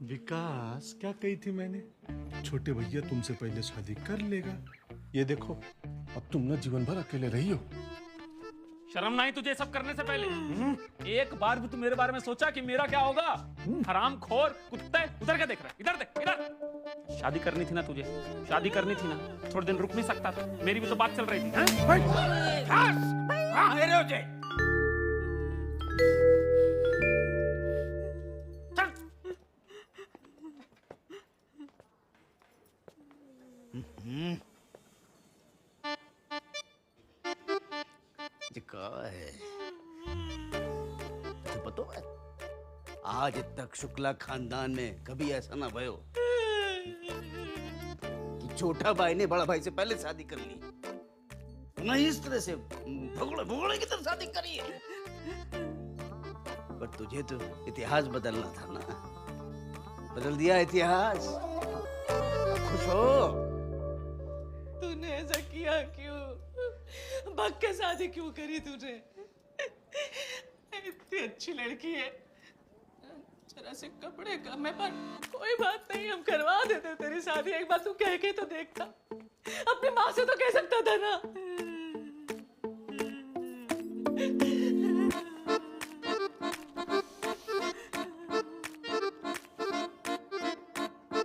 विकास, क्या कही थी मैंने? छोटे भैया तुमसे पहले शादी कर लेगा। ये देखो, अब तुम ना जीवन भर अकेले रही हो। शर्म नहीं तुझे सब करने से पहले? एक बार भी तू मेरे बारे में सोचा कि मेरा क्या होगा? हराम खोर कुत्ते, उधर क्या देख रहा है? इधर देख, इधर। शादी करनी थी ना तुझे, शादी करनी थी ना। थोड़े दिन रुक नहीं सकता था? मेरी भी तो बात चल रही थी। का है तुझे पता है, आज तक शुक्ला खानदान में कभी ऐसा ना भयो कि छोटा भाई ने बड़ा भाई से पहले शादी कर ली, ना इस तरह से भगोड़े भगोड़े की तरह शादी करी है। पर तुझे तो इतिहास बदलना था ना, बदल दिया इतिहास। खुश हो? तूने ऐसा किया क्यों? भाग के शादी क्यों करी तूने? इतनी अच्छी लड़की है, जरा से कपड़े कम है, पर कोई बात नहीं, हम करवा देते तेरी शादी। एक बार तू कह के तो देखता, अपनी माँ से तो कह सकता था ना।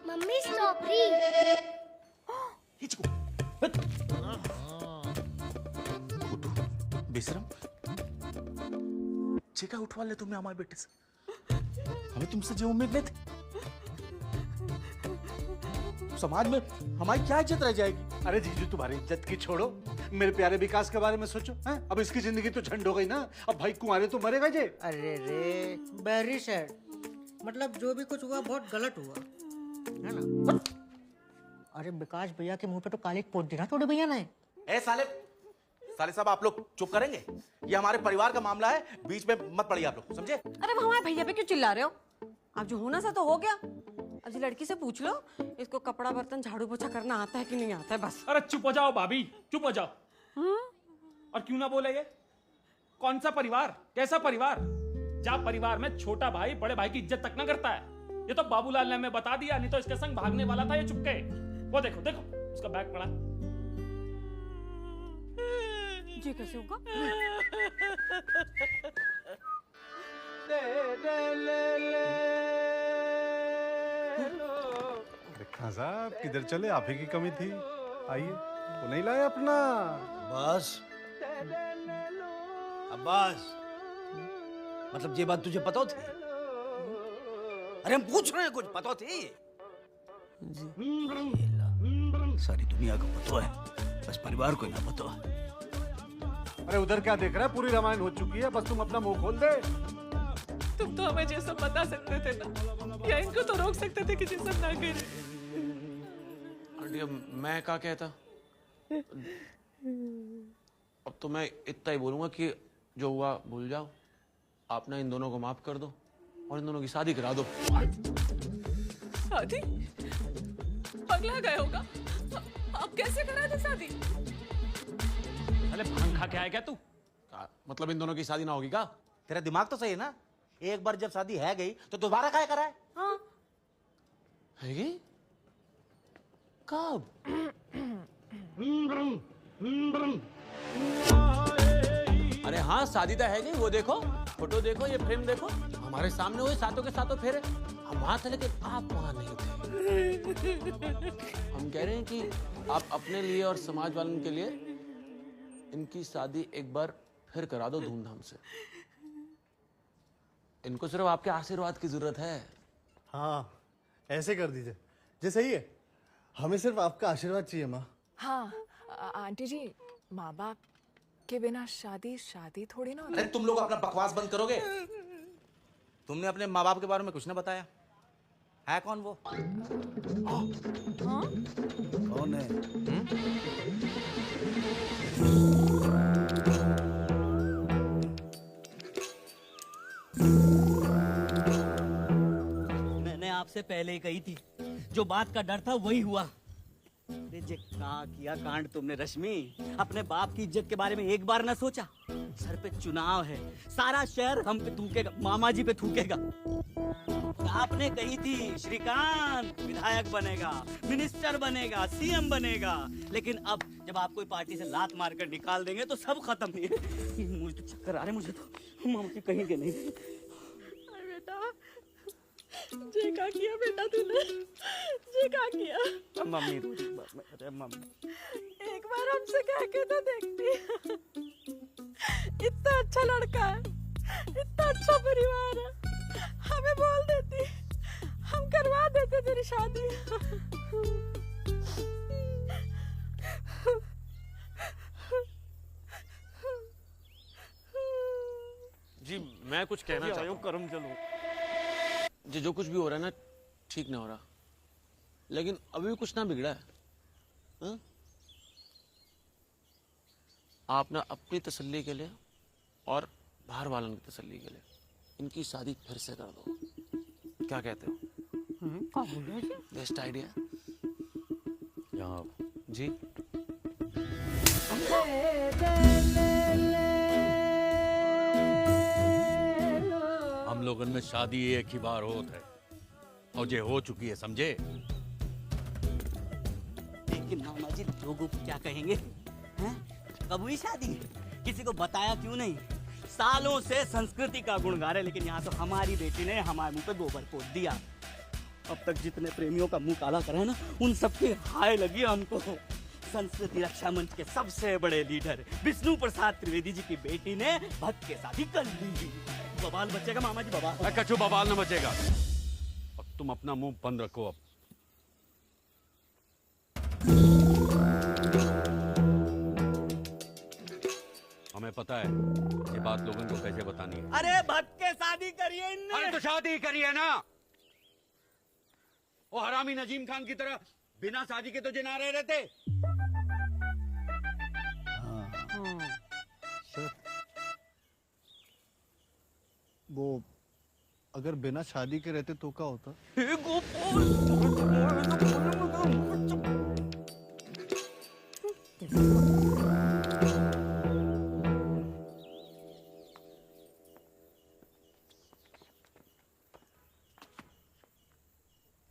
Mummy strawberry. बेशरम, चिका उठवा ले तुम्हें हमारे बेटे से। हमें तुमसे जो उम्मीद नहीं थी। समाज में हमारी क्या इज्जत रह जाएगी? अरे जीजू, तुम्हारी इज्जत की छोड़ो, मेरे प्यारे विकास के बारे में सोचो। हैं? अब इसकी जिंदगी तो झंड हो गई ना। अब भाई कुंवारे तो मरेगा जे। अरे रे वेरी सैड, मतलब जो भी कुछ हुआ बहुत गलत हुआ है ना। अरे विकास भैया के मुंह पे तो काली पोत दी ना थोड़े भैया ने। ए साले साहब, आप लोग चुप करेंगे? ये हमारे परिवार का मामला है, बीच में मत पड़िए आप लोग, समझे? अरे वो हमारे भैया पे क्यों चिल्ला रहे हो? अब जो होना सा तो हो गया। अब जी लड़की से पूछ लो, इसको कपड़ा बर्तन झाड़ू पोछा करना आता है कि नहीं आता है, बस। अरे चुप हो जाओ भाभी, चुप हो जाओ। और क्यों ना बोले ये? कौन सा परिवार, कैसा परिवार? जहाँ परिवार में छोटा भाई बड़े भाई की इज्जत तक ना करता है। ये तो बाबूलाल ने हमें बता दिया, नहीं तो इसके संग भागने वाला था ये चुपके। वो देखो देखो, उसका बैग पड़ा। जी कैसे होगा? खान साहब, किधर चले? आप ही की कमी थी। आइए, वो नहीं लाए अपना। बस अब्बास, मतलब ये बात तुझे पता थी? अरे हम पूछ रहे हैं, कुछ पता थी? सारी दुनिया को पता है, बस परिवार को ना पता। अरे उधर क्या देख रहा है? पूरी रामायण हो चुकी है, बस तुम अपना मुंह खोल दे। तुम तो हमें ये सब बता सकते थे ना, या इनको तो रोक सकते थे कि ये सब ना करें। आंटी, अब मैं क्या कहता? अब तो मैं इतना ही बोलूंगा कि जो हुआ भूल जाओ। आप ना इन दोनों को माफ कर दो और इन दोनों की शादी करा दो। शादी? पगला गए होगा? अब कैसे करा दे शादी? अरे भांग खा के आया क्या तू? मतलब इन दोनों की शादी ना होगी क्या? तेरा दिमाग तो सही है ना? एक बार जब शादी है गई तो दोबारा क्या कराए? हाँ हैगी? कब? अरे हाँ, शादी तो है गई। वो देखो, फोटो देखो, ये फ्रेम देखो, हमारे सामने हुए सातों के सातों फेरे। हम वहां थे लेकिन आप वहां नहीं थे। हम कह रहे हैं कि आप अपने लिए और समाज वालों के लिए इनकी शादी एक बार फिर करा दो धूमधाम से। इनको सिर्फ आपके आशीर्वाद की जरूरत है। हाँ, ऐसे कर दीजिए। जी सही है, हमें सिर्फ आपका आशीर्वाद चाहिए माँ। हाँ आंटी जी, माँ बाप के बिना शादी शादी थोड़ी ना होती। अरे तुम लोग अपना बकवास बंद करोगे? तुमने अपने माँ बाप के बारे में कुछ ना बताया। है कौन वो? हाँ? कौन है? मैंने आपसे पहले ही कही थी, जो बात का डर था वही हुआ। अरे जे का किया कांड तुमने रश्मि, अपने बाप की इज्जत के बारे में एक बार ना सोचा? सर पे चुनाव है, सारा शहर हम पे थूकेगा, मामा जी पे थूकेगा। आपने कही थी श्रीकांत विधायक बनेगा, मिनिस्टर बनेगा, सीएम बनेगा, लेकिन अब जब आप कोई पार्टी से लात मारकर निकाल देंगे तो सब खत्म ही है। मुझे तो चक्कर आ रहे, मुझे तो मामा जी कहीं के नहीं। बेटा जे का किया बेटा तूने, जे का किया। मम्मी अरे मम्मी, एक बार हमसे कह के तो देखती। इतना अच्छा लड़का है, इतना अच्छा परिवार है, हमें बोल देती, हम करवा देते तेरी शादी। जी मैं कुछ कहना चाहता हूँ। करम चलो। जो कुछ भी हो रहा है ना, ठीक ना हो रहा, लेकिन अभी भी कुछ ना बिगड़ा है। हाँ? आप ना अपनी तसल्ली के लिए और बाहर वालों की तसल्ली के लिए इनकी शादी फिर से कर दो। क्या कहते हो? Best idea. यहाँ जी। हम लोगन में शादी एक ही बार होत है और जे हो चुकी है, समझे? लेकिन मामा जी लोगों को क्या कहेंगे? हैं? कब हुई शादी? किसी को बताया क्यों नहीं? सालों से संस्कृति का गुण गा रहे, लेकिन यहाँ तो हमारी बेटी ने हमारे मुंह पे गोबर पोत दिया। अब तक जितने प्रेमियों का मुंह काला करा है ना, उन सबके हाय लगी हमको। संस्कृति रक्षा मंच के सबसे बड़े लीडर विष्णु प्रसाद त्रिवेदी जी की बेटी ने भक्त के साथ ही कर ली। बवाल बचेगा मामा जी, बवाल। कछु बवाल न बचेगा। अब तुम अपना मुंह बंद रखो। अब हमें पता है ये बात लोगों को कैसे बतानी है। अरे भक्त के शादी करिए इनने। अरे तो शादी करिए ना। वो हरामी नजीम खान की तरह बिना शादी के तो जिना रहे रहते। सर वो अगर बिना शादी के रहते तो क्या होता?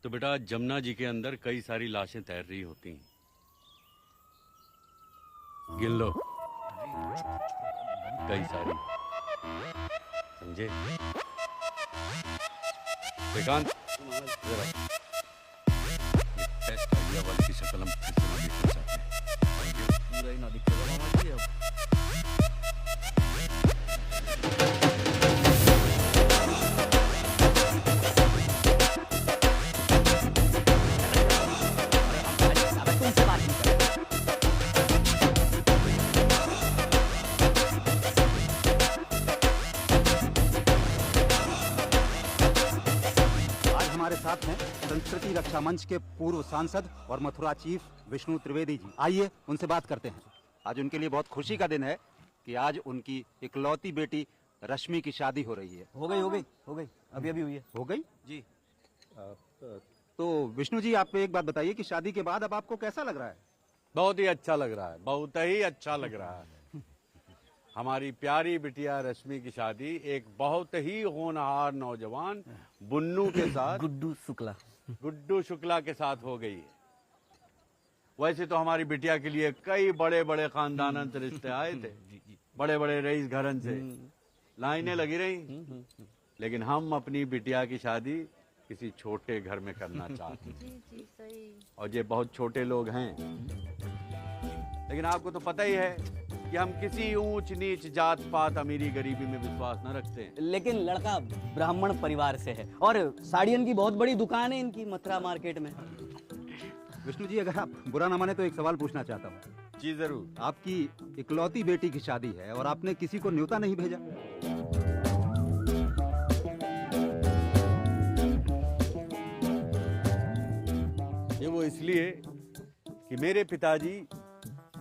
तो बेटा जमुना जी के अंदर कई सारी लाशें तैर रही होती हैं, गिन लो। कई सारी, समझे? श्रीकांत जरा टेस्ट आइडिया वाली की शक्ल हम फिर से ना देखना चाहते हैं। पूरा ही ना दिखेगा मामा जी अब। हमारे साथ हैं संस्कृति रक्षा मंच के पूर्व सांसद और मथुरा चीफ विष्णु त्रिवेदी जी। आइए उनसे बात करते हैं। आज उनके लिए बहुत खुशी का दिन है कि आज उनकी इकलौती बेटी रश्मि की शादी हो रही है। हो गई अभी हुई है। हो गई जी। तो विष्णु जी आप एक बात बताइए कि शादी के बाद अब आपको कैसा लग रहा है? बहुत ही अच्छा लग रहा है, बहुत ही अच्छा लग रहा है। हमारी प्यारी बिटिया रश्मि की शादी एक बहुत ही होनहार नौजवान बुन्नू के साथ, गुड्डू शुक्ला के साथ हो गई है। वैसे तो हमारी बिटिया के लिए कई बड़े बड़े खानदानन से रिश्ते आए थे, बड़े बड़े रईस घरन से लाइनें लगी रही, लेकिन हम अपनी बिटिया की शादी किसी छोटे घर में करना चाहते हैं। और ये बहुत छोटे लोग हैं, लेकिन आपको तो पता ही है कि हम किसी ऊंच नीच जात पात अमीरी गरीबी में विश्वास न रखते हैं। लेकिन लड़का ब्राह्मण परिवार से है और साड़ियन की बहुत बड़ी दुकान है इनकी मथुरा मार्केट में। विष्णु जी अगर आप बुरा न माने तो एक सवाल पूछना चाहता हूँ। जी जरूर। आपकी इकलौती बेटी की शादी है और आपने किसी को न्योता नहीं भेजा? ये वो इसलिए कि मेरे पिताजी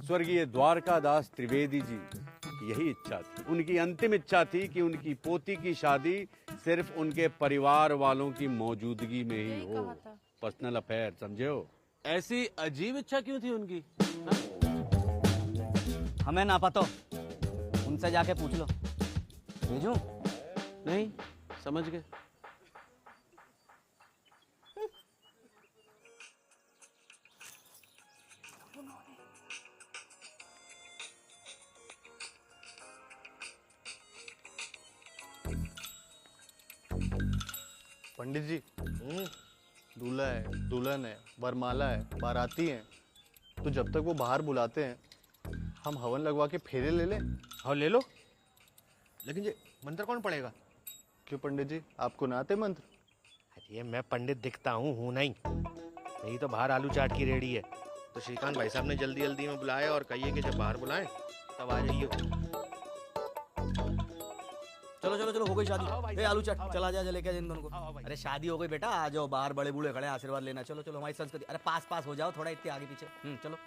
स्वर्गीय द्वारकादास त्रिवेदी जी की यही इच्छा थी। उनकी अंतिम इच्छा थी कि उनकी पोती की शादी सिर्फ उनके परिवार वालों की मौजूदगी में ही हो। पर्सनल अफेयर, समझे हो? ऐसी अजीब इच्छा क्यों थी उनकी? हमें ना पता, उनसे जाके पूछ लो। भेजूं? नहीं, समझ गए। पंडित जी, दूल्हा है, दुल्हन है, वरमाला है, बाराती हैं, तो जब तक वो बाहर बुलाते हैं हम हवन लगवा के फेरे ले लें। हाँ ले लो, लेकिन ये मंत्र कौन पढ़ेगा? क्यों पंडित जी, आपको ना आते मंत्र? अरे मैं पंडित दिखता हूँ नहीं। यही तो बाहर आलू चाट की रेडी है, तो श्रीकांत भाई साहब ने जल्दी जल्दी में बुलाया और कहिए कि जब बाहर बुलाएं तब आ जाइए। चलो चलो चलो, हो गई शादी। ए आलू चाट, चला जा लेके इन दोनों को। अरे शादी हो गई बेटा, आ जाओ, बाहर बड़े बूढ़े खड़े हैं, आशीर्वाद लेना। चलो चलो, हमारी संस्कृति। अरे पास हो जाओ थोड़ा, इतने आगे पीछे। चलो।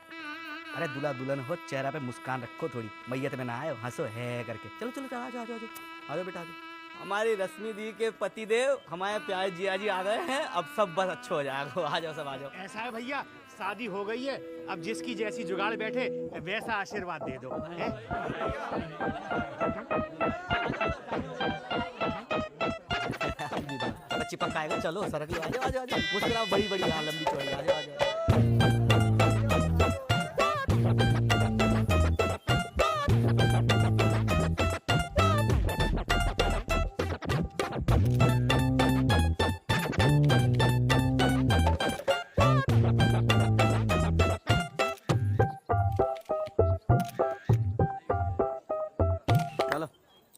अरे दूल्हा दुल्हन हो, चेहरा पे मुस्कान रखो थोड़ी, मैयत में ना आए, हंसो है करके। चलो चलो, आ जाओ आ जाओ बेटा, आ जाओ। हमारी रश्मि दी के पतिदेव हमारे प्यारे जिया जी आ गए हैं, अब सब बस अच्छा हो जाएगा। आ जाओ सब, आ जाओ। ऐसा है भैया, शादी हो गई है, अब जिसकी जैसी जुगाड़ बैठे वैसा आशीर्वाद दे दो। बच्ची पक्का आएगा। चलो सरक लो, आ जाओ आ जाओ आ जाओ, मुस्कुराओ, बड़ी बड़ी लंबी चौड़ी, आ जाओ आ जाओ। चलो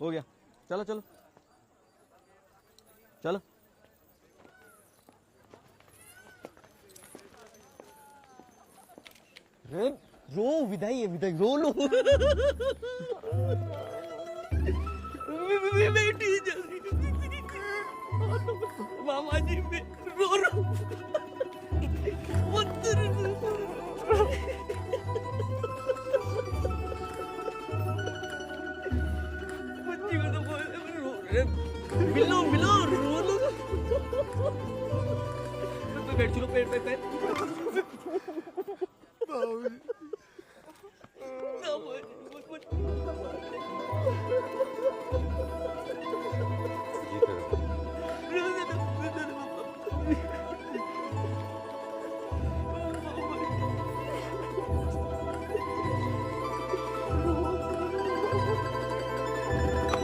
हो गया, चलो चलो चलो। रो विदाई है, विदाई रो लो। बेटी जल्दी मामा जी, रो रो बच्ची को तो मिलो मिलो, रो लो। बैठ चलो, पेट पे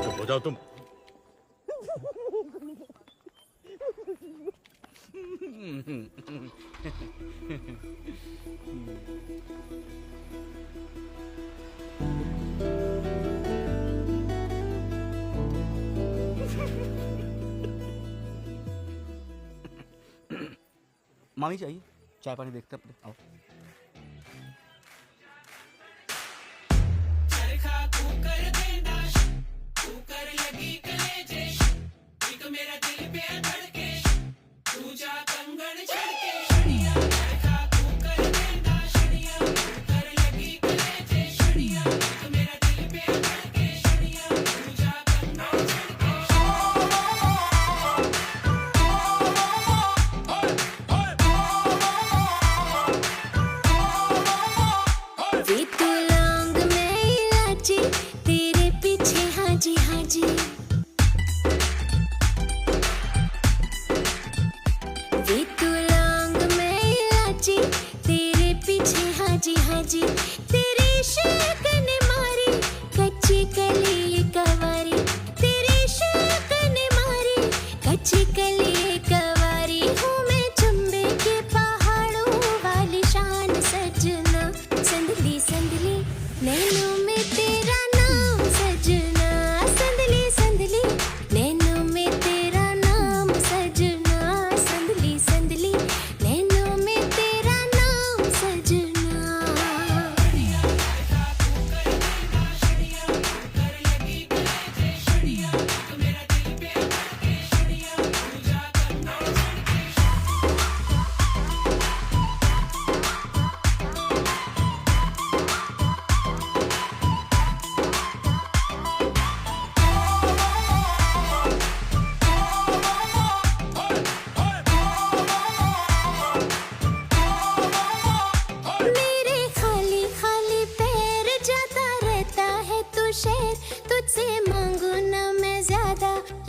चुप हो जाओ तुम। मामी चाहिए चाय पानी, देखते अपने। आओ।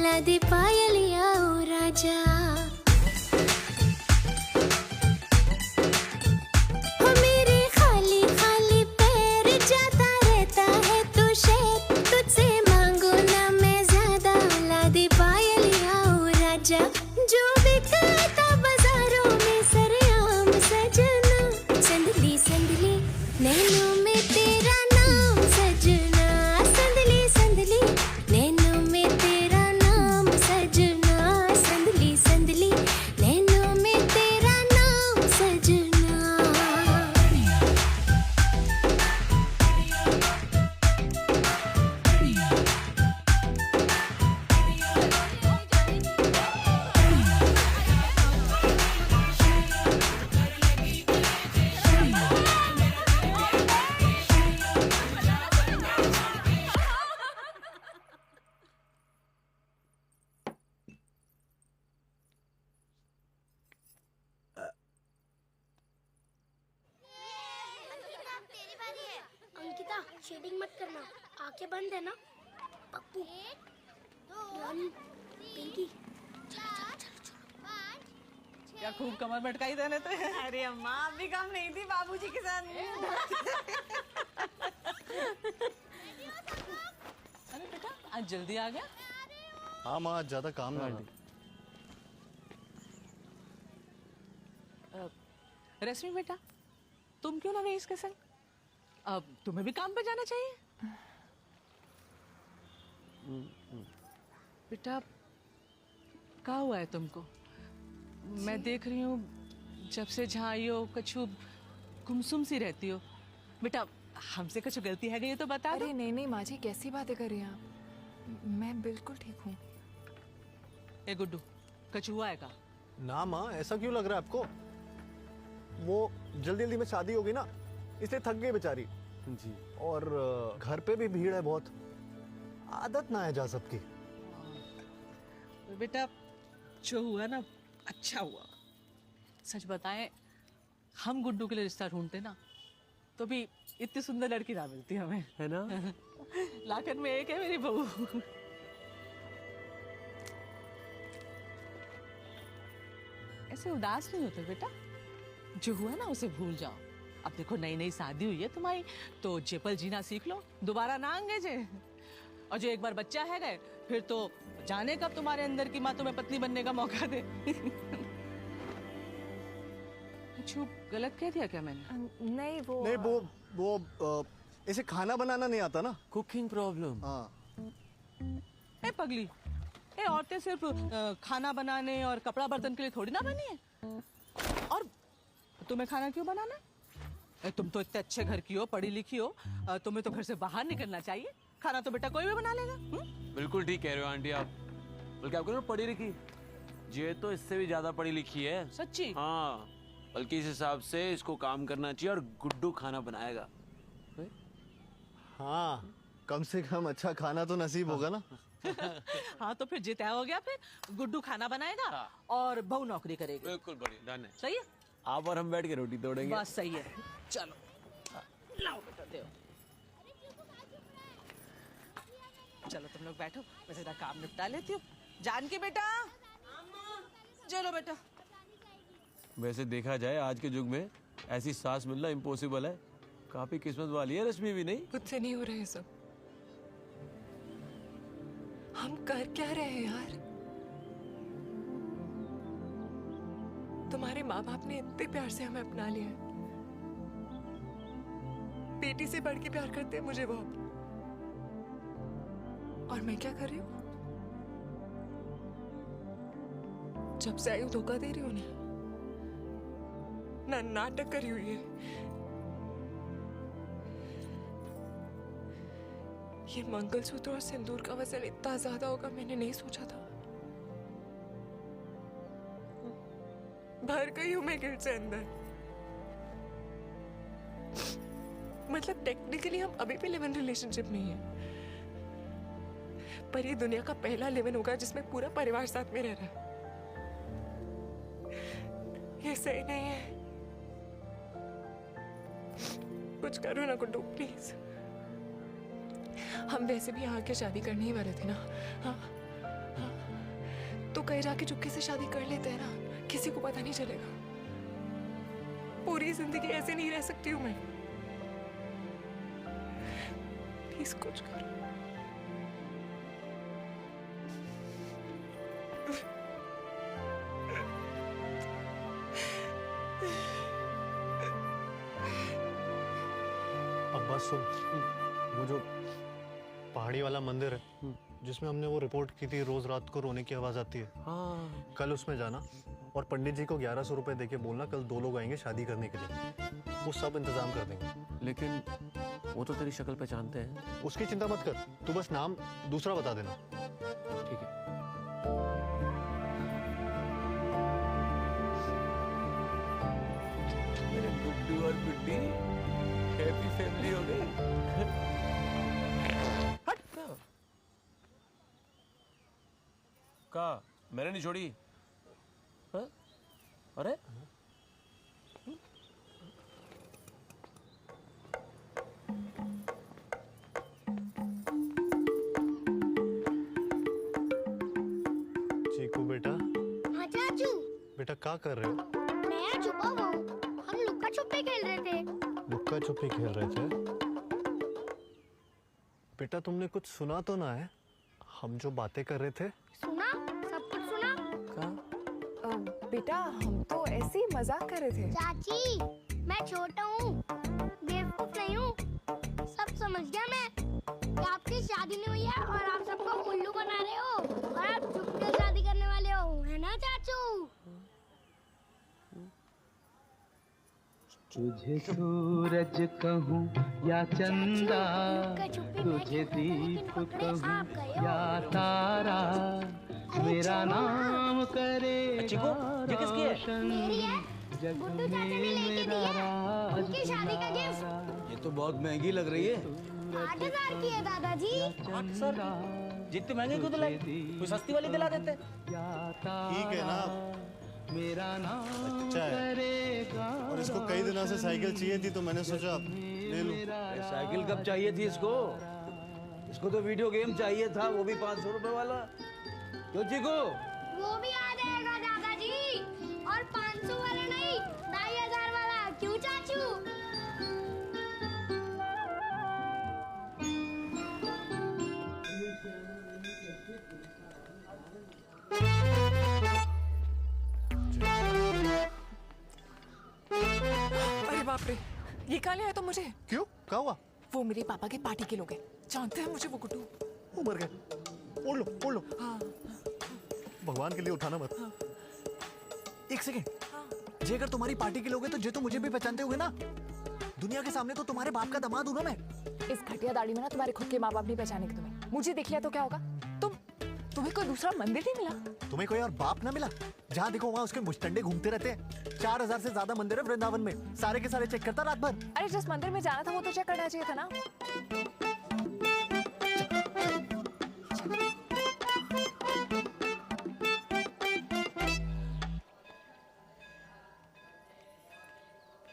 लादे पायलिया ओ राजा हो मेरे खाली खाली पैर जाता रहता है तू शेर तुझसे मांगो ना मैं ज्यादा लादे पायलिया ओ राजा जो बिकता बाजारों में सरेआम सजना संदली संदली नैनों में तेरा नाम सजना संदली संदली नैनों में तेरा नाम सजना संदली संदली नैनों में तेरा नाम सजना अंकिता शेडिंग मत करना आंखें बंद है ना पप्पू वन पिंकी क्या खूब कमर मटकाई देने तो अरे अम्मा आप भी काम नहीं थी बाबूजी के साथ अरे बेटा आज जल्दी आ गया हाँ माँ, आज ज्यादा काम ना था। रश्मि बेटा तुम क्यों ना गई इसके संग अब तुम्हें भी काम पे जाना चाहिए बेटा क्या हुआ है तुमको मैं देख रही हूँ जब से जहाँ आई हो कछु गुमसुम सी रहती हो बेटा हमसे कछु गलती है गई तो बता दो अरे नहीं नहीं माँ जी कैसी बातें कर रही हैं आप मैं बिल्कुल ठीक हूँ ए गुड्डू कछु हुआ है का ना माँ, ऐसा क्यों लग रहा है आपको? वो जल्दी जल्दी में शादी होगी ना, इसलिए थक गई बेचारी जी। और घर पे भी भीड़ है बहुत, आदत ना है जा सबकी। बेटा जो हुआ ना अच्छा हुआ। सच बताएं हम गुड्डू के लिए रिश्ता ढूंढते ना तो भी इतनी सुंदर लड़की ना मिलती हमें, है ना? लाखन में एक है मेरी बहू। ऐसे उदास नहीं होते बेटा, जो हुआ ना उसे भूल जाओ। अब देखो नई नई शादी हुई है तुम्हारी तो जेपल जीना सीख लो, दोबारा ना अंगेजे। और जो एक बार बच्चा है गए फिर तो जाने कब तुम्हारे अंदर की माँ तुम्हें पत्नी बनने का मौका दे। कुछ गलत कह दिया क्या मैंने? नहीं वो इसे खाना बनाना नहीं आता ना, कुकिंग प्रॉब्लम। हाँ ए पगली, ए औरतें सिर्फ खाना बनाने और कपड़ा बर्तन के लिए थोड़ी ना बनी है। और तुम्हें खाना क्यों बनाना? ए तुम तो इतने अच्छे घर की हो, पढ़ी लिखी हो, तुम्हें तो घर से बाहर निकलना चाहिए। खाना तो बेटा कोई भी बना लेगा। बिल्कुल ठीक कह रहे हो आंटी आप, बल्कि आपको ना पढ़ी लिखी ये तो इससे भी ज्यादा पढ़ी लिखी है। सच्ची? हाँ, बल्कि इस हिसाब से इसको काम करना चाहिए और गुड्डू खाना बनाएगा। हाँ, कम से कम अच्छा खाना तो नसीब होगा ना। हाँ तो फिर जितना हो गया, फिर गुड्डू खाना बनाएगा और बहू नौकरी करेगी। बिल्कुल बढ़िया, डन है। सही है? आप और हम बैठ के रोटी तोड़ेंगे। बस सही है, चलो लाओ बेटा दे। चलो तुम लोग बैठो, मैं सीधा काम निपटा लेती हूँ। जानकी बेटा, चलो बेटा। वैसे देखा जाए आज के युग में ऐसी सास मिलना इम्पॉसिबल है। काफी किस्मत वाली है रश्मि भी। नहीं, खुद से नहीं हो रहे सब। हम कर क्या रहे हैं यार? तुम्हारे माँ बाप ने इतने प्यार से हमें अपना लिया है। बेटी से बढ़ के प्यार करते हैं मुझे वो, और मैं क्या कर रही हूँ? जब से आई हूँ धोखा दे रही हूँ ना नाटक करी हुई है। ये मंगलसूत्र और सिंदूर का वजन इतना ज्यादा होगा मैंने नहीं सोचा था। भर गई हूं मैं गिल्ट से अंदर। मतलब टेक्निकली हम अभी भी लिव इन रिलेशनशिप में ही है, पर ये दुनिया का पहला लिव इन होगा जिसमें पूरा परिवार साथ में रह रहा है। ये सही नहीं है। कुछ करो ना गुड्डू प्लीज। हम वैसे भी आगे शादी करने ही वाले थे ना। हाँ तो कहीं जाके चुपके से शादी कर लेते हैं ना, किसी को पता नहीं चलेगा। पूरी जिंदगी ऐसे नहीं रह सकती हूँ मैं। प्लीज कुछ करो। अब बस सुन, वो जो पहाड़ी वाला मंदिर है जिसमें हमने वो रिपोर्ट की थी रोज रात को रोने की आवाज आती है, हाँ। कल उसमें जाना और पंडित जी को 1100 रुपए देके बोलना कल 2 लोग आएंगे शादी करने के लिए, वो सब इंतजाम कर देंगे। लेकिन वो तो तेरी शक्ल पहचानते हैं। उसकी चिंता मत कर, तू बस नाम दूसरा बता देना। ठीक है। मेरे गुड्डू और गुड्डी हैप्पी फैमिली हो गई। का मैंने नहीं छोड़ी। हाँ? अरे चीकू बेटा। हाँ चाचू। बेटा क्या कर रहे हो? मैं यहाँ छुपा हुआ हूँ, हम लुक्का छुपी खेल रहे थे। लुक्का छुपी खेल रहे थे? बेटा तुमने कुछ सुना तो ना है, हम जो बातें कर रहे थे? सुना, सब कुछ सुना। बेटा हम तो ऐसे ही मजाक कर रहे थे। चाची, मैं छोटा हूँ, बेवकूफ नहीं हूँ, सब समझ गया मैं कि आपकी शादी नहीं हुई है और आप सबको उल्लू बना रहे हो और आप चुपके शादी करने वाले हो, है ना चाचू? तुझे सूरज कहूँ या चंदा, तुझे दीप कहूँ या तारा, मेरा नाम करे रोशन, जग में मेरा राज तुम्हारा। ये तो बहुत महंगी लग रही है। 8,000 की है दादाजी। जितनी महंगी क्यों दिलाई? कोई सस्ती वाली दिला देते। ठीक है ना, मेरा नाम अच्छा है। और इसको कई दिनों से साइकिल चाहिए थी तो मैंने सोचा ले लूं। साइकिल कब चाहिए थी इसको? इसको तो वीडियो गेम चाहिए था, वो भी 500 रुपए वाला। क्यों चीकू? वो भी आ जाएगा दादाजी, और 500 वाला नहीं, 2,500 वाला। क्यों चाचू? अरे बाप रे, ये कहाँ ले आया तुम मुझे? क्यों, क्या हुआ? वो मेरे पापा के पार्टी के लोग हैं, जानते हैं मुझे वो गुड्डू। वो मर गए। ओढ़ लो, ओढ़ लो। हाँ। भगवान के लिए उठाना मत। हाँ। एक सेकेंड, जे अगर तुम्हारी पार्टी के लोग हैं तो जे तो मुझे भी पहचानते होंगे ना? दुनिया के सामने तो तुम्हारे बाप का दामाद हूं ना मैं। इस घटिया दाढ़ी में ना तुम्हारे खुद के माँ बाप नहीं पहचाने के तुम्हें। मुझे देख लिया तो क्या होगा? तुम्हें कोई दूसरा मंदिर नहीं मिला? तुम्हें कोई और बाप ना मिला? जहाँ देखो वहाँ उसके मुश्तंडे घूमते रहते हैं। 4,000 से ज्यादा मंदिर है वृंदावन में, सारे के सारे चेक करता रात भर। अरे जिस मंदिर में जाना था वो तो चेक करना चाहिए था ना।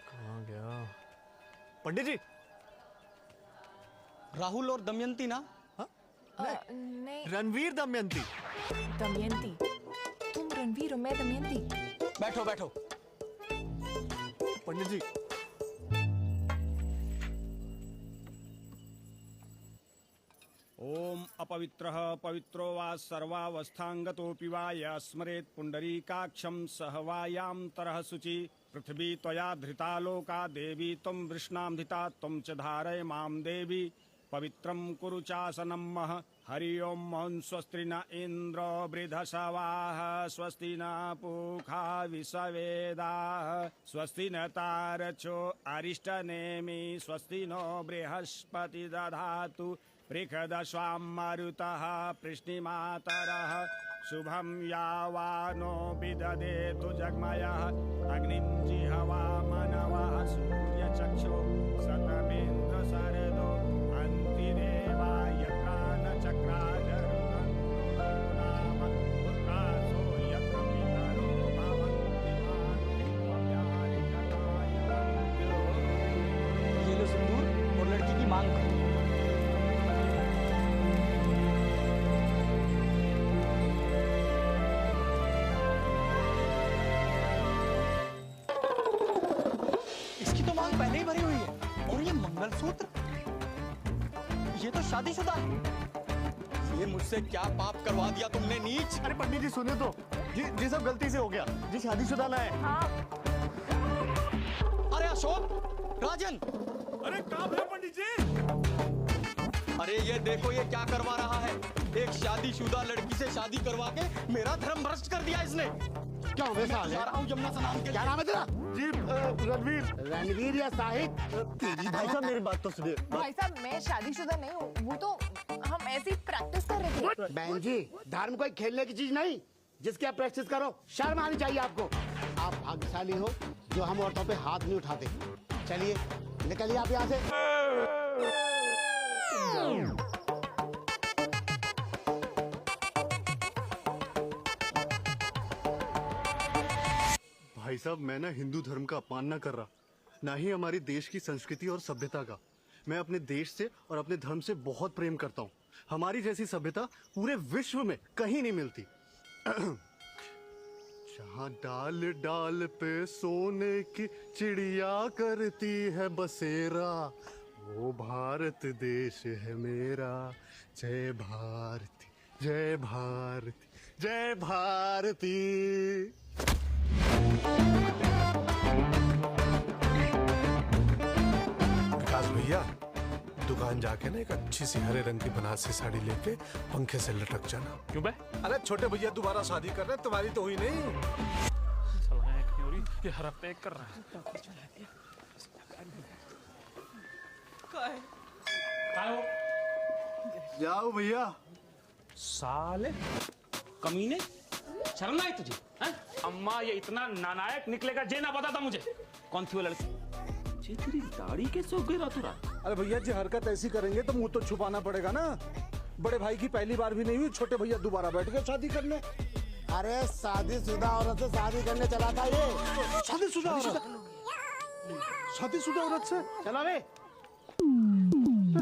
कहाँ गया? पंडित जी। राहुल और दमयंती ना? नहीं, रणवीर दमयंती। दमयंती? तुम रणवीर हो, मैं दमयंती। बैठो बैठो। पंडित जी। ओम अपवित्रः पवित्रो वा सर्वावस्थांगतोऽपि वा यः स्मरेत् पुण्डरीकाक्षं सहवायां तरः शुचि। पृथ्वी त्वया धृता लोका देवी त्वं वृष्णां धिता त्वं च धारय मां देवी। पवित्रं कुरु चासनं मह। हरि ओम महन् स्वस्ति न इंद्र वृधशवाः स्वस्ति न पूषा विश्ववेदाः स्वस्ति न तारचो अरिष्टनेमि स्वस्ति नो बृहस्पति दधातु पृषदश्वां मरुतः पृश्निमातरः शुभं यावानो विदधेतु जगमयः अग्निं जिह्वा मनवः सूर्यचक्षो शतमेन्द्र शरदो अन्तिदेवा यत्र न चक्राजरुदन्तो नाम उत्काशो यत्र पितरो भवन्ति ये लो सिंदूर और लड़की की मांग। ये तो शादीशुदा है। ये मुझसे क्या पाप करवा दिया तुमने नीच। अरे पंडित जी सुने तो, जी सब गलती से हो गया जी, शादीशुदा ना है। अरे अशोक, राजन, अरे कहाँ है पंडित जी? अरे ये देखो ये क्या करवा रहा है। एक शादीशुदा लड़की से शादी करवा के मेरा धर्म भ्रष्ट कर दिया इसने। क्या वैसा है? जा रहा हूँ यमुना स्नान के। क्या नाम है तेरा? जी रणवीर या साहिद। तेरी भाई साहब मेरी बात तो सुनिए। भाई साहब मैं शादीशुदा नहीं हूँ, वो तो हम ऐसी प्रैक्टिस कर रहे थे। बहन जी धर्म कोई खेलने की चीज नहीं जिसकी आप प्रैक्टिस करो, शर्म आनी चाहिए आपको। आप भाग्यशाली हो जो हम औरतों पे हाथ नहीं उठाते। चलिए निकलिए आप यहाँ से। भाई साहब मैं ना हिंदू धर्म का अपमान ना कर रहा, ना ही हमारी देश की संस्कृति और सभ्यता का। मैं अपने देश से और अपने धर्म से बहुत प्रेम करता हूँ। हमारी जैसी सभ्यता पूरे विश्व में कहीं नहीं मिलती। जहाँ डाल डाल पे सोने की चिड़िया करती है बसेरा, वो भारत देश है मेरा। जय भारती, जय भारती, जय भारती। विकास भैया, दुकान जाके ना एक अच्छी सी हरे रंग की बनारसी साड़ी लेके पंखे से लटक जाना। क्यों बे? अरे छोटे भैया दोबारा शादी कर रहे हैं, तुम्हारी तो हुई नहीं। साला एक नहीं हो रही, ये हर हफ्ते एक कर रहा है। जाओ भैया। साले कमीने, शर्म ना आई तुझे? हैं? अम्मा ये इतना नालायक निकलेगा जे ना पता था मुझे। कौन थी वो लड़की? ये तेरी दाढ़ी कैसे उग गई रातों रात? अरे भैया जी हरकत ऐसी करेंगे तो मुंह तो छुपाना पड़ेगा ना। बड़े भाई की पहली बार भी नहीं हुई, छोटे भैया दोबारा बैठ गए शादी करने। अरे शादीशुदा औरत से शादी करने चला था ये। शादीशुदा औरत? शादीशुदा औरत से? चलो बे।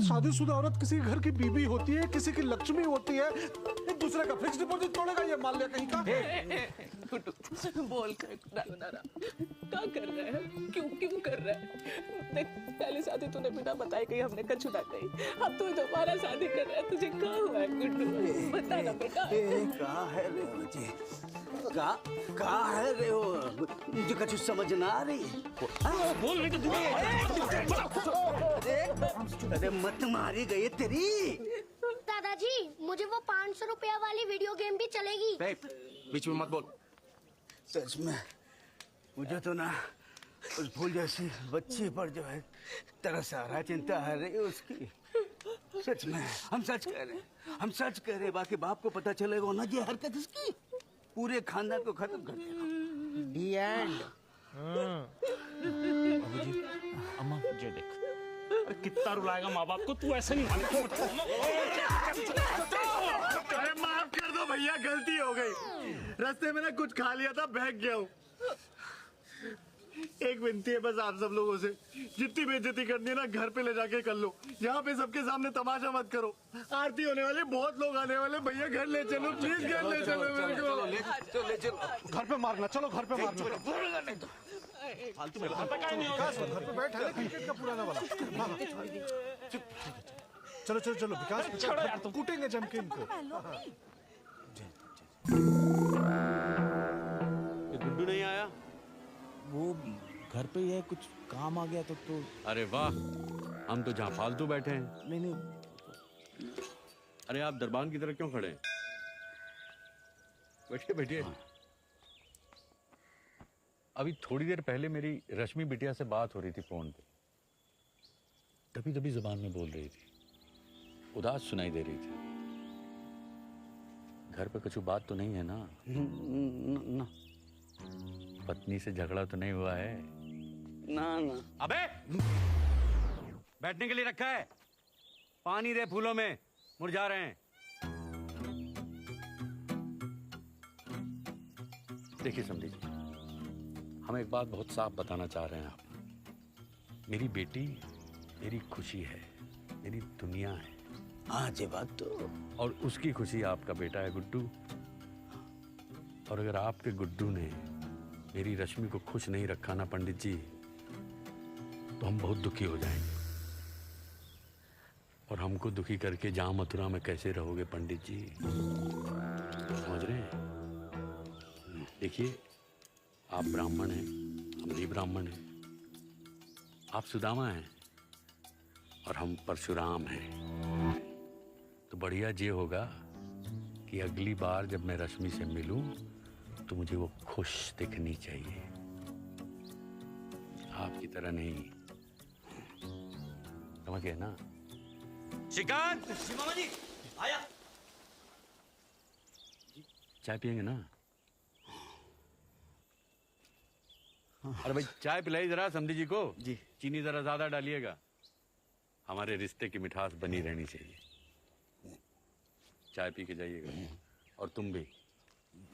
शादीशुदा औरत किसी घर की बीबी होती है, किसी की लक्ष्मी होती है। एक दूसरे का फिक्स डिपॉजिट तोड़ेगा ये मान लिया कहीं का। बोल कर क्या कर रहा है? क्यों कर रहा है? देख पहले शादी तूने बिना बताए कही हमने कर छुड़ा गई, अब तू दोबारा शादी कर रहा है। तुझे क्या हुआ है गुड्डू? बता ना बेटा। कहाँ है रे हो जी? कहाँ है रे हो? मुझे कुछ समझ ना आ रही। बोल नहीं तो अरे मत मारी गई तेरी। दादाजी मुझे वो 500 रुपया वाली वीडियो गेम भी चलेगी। बीच में मत बोल। सच में मुझे तो ना उस फूल जैसी बच्ची पर जो है तरस आ रहा है, चिंता है रही उसकी। सच में हम सच कह रहे बाकी बाप को पता चलेगा ना ये हरकत इसकी पूरे खानदान को खत्म कर देगा। दी एंड। बाबूजी, अम्मा ये देख, अरे कितना रुलाएगा माँ बाप को? तू ऐसे नहीं मानेगा। अरे माफ कर दो भैया, गलती हो गई। रास्ते में ना कुछ खा लिया था, बहक गया हूँ। एक विनती है बस आप सब लोगों से, जितनी बेइज्जती करनी है ना घर पे ले जाके कर लो। यहाँ पे सबके सामने तमाशा मत करो। आरती होने वाली, बहुत लोग आने वाले। भैया घर ले चलो प्लीज, घर ले चलो मेरे को। घर पे मारना, चलो घर पे मारना। फालतू में विकास घर पे बैठ है क्रिकेट का पुराना वाला। चलो चलो चलो विकास, छोड़ो यार तुम। कूटेंगे जम के इनको। गुड्डू नहीं आया? वो घर पे ही है, कुछ काम आ गया तो। अरे वाह, हम तो जहाँ फालतू बैठे हैं। नहीं। अरे आप दरबान की तरह क्यों खड़े हैं? बैठिए बैठिए। अभी थोड़ी देर पहले मेरी रश्मि बिटिया से बात हो रही थी फोन पे। दबी दबी जुबान में बोल रही थी, उदास सुनाई दे रही थी। घर पे कुछ बात तो नहीं है ना? ना पत्नी से झगड़ा तो नहीं हुआ है ना। अबे बैठने के लिए रखा है, पानी दे, फूलों में मुरझा रहे हैं। देखिए समझी जी, हम एक बात बहुत साफ बताना चाह रहे हैं आपको। मेरी बेटी मेरी खुशी है, मेरी दुनिया है। हाँ जी बात तो। और उसकी खुशी आपका बेटा है गुड्डू। और अगर आपके गुड्डू ने मेरी रश्मि को खुश नहीं रखा ना पंडित जी, तो हम बहुत दुखी हो जाएंगे। और हमको दुखी करके जहां मथुरा में कैसे रहोगे पंडित जी? समझ रहे हैं? देखिए, आप ब्राह्मण हैं, हम भी ब्राह्मण हैं। आप सुदामा हैं और हम परशुराम हैं। तो बढ़िया ये होगा कि अगली बार जब मैं रश्मि से मिलूं तो मुझे वो खुश दिखनी चाहिए, आपकी तरह नहीं। समझ गए ना? श्रीकांत, जी मामा जी, आया। चाय पियेंगे ना? अरे भाई चाय पिलाई जरा समधी जी को। जी। चीनी जरा ज्यादा डालिएगा, हमारे रिश्ते की मिठास बनी रहनी चाहिए। चाय पी के जाइएगा, और तुम भी।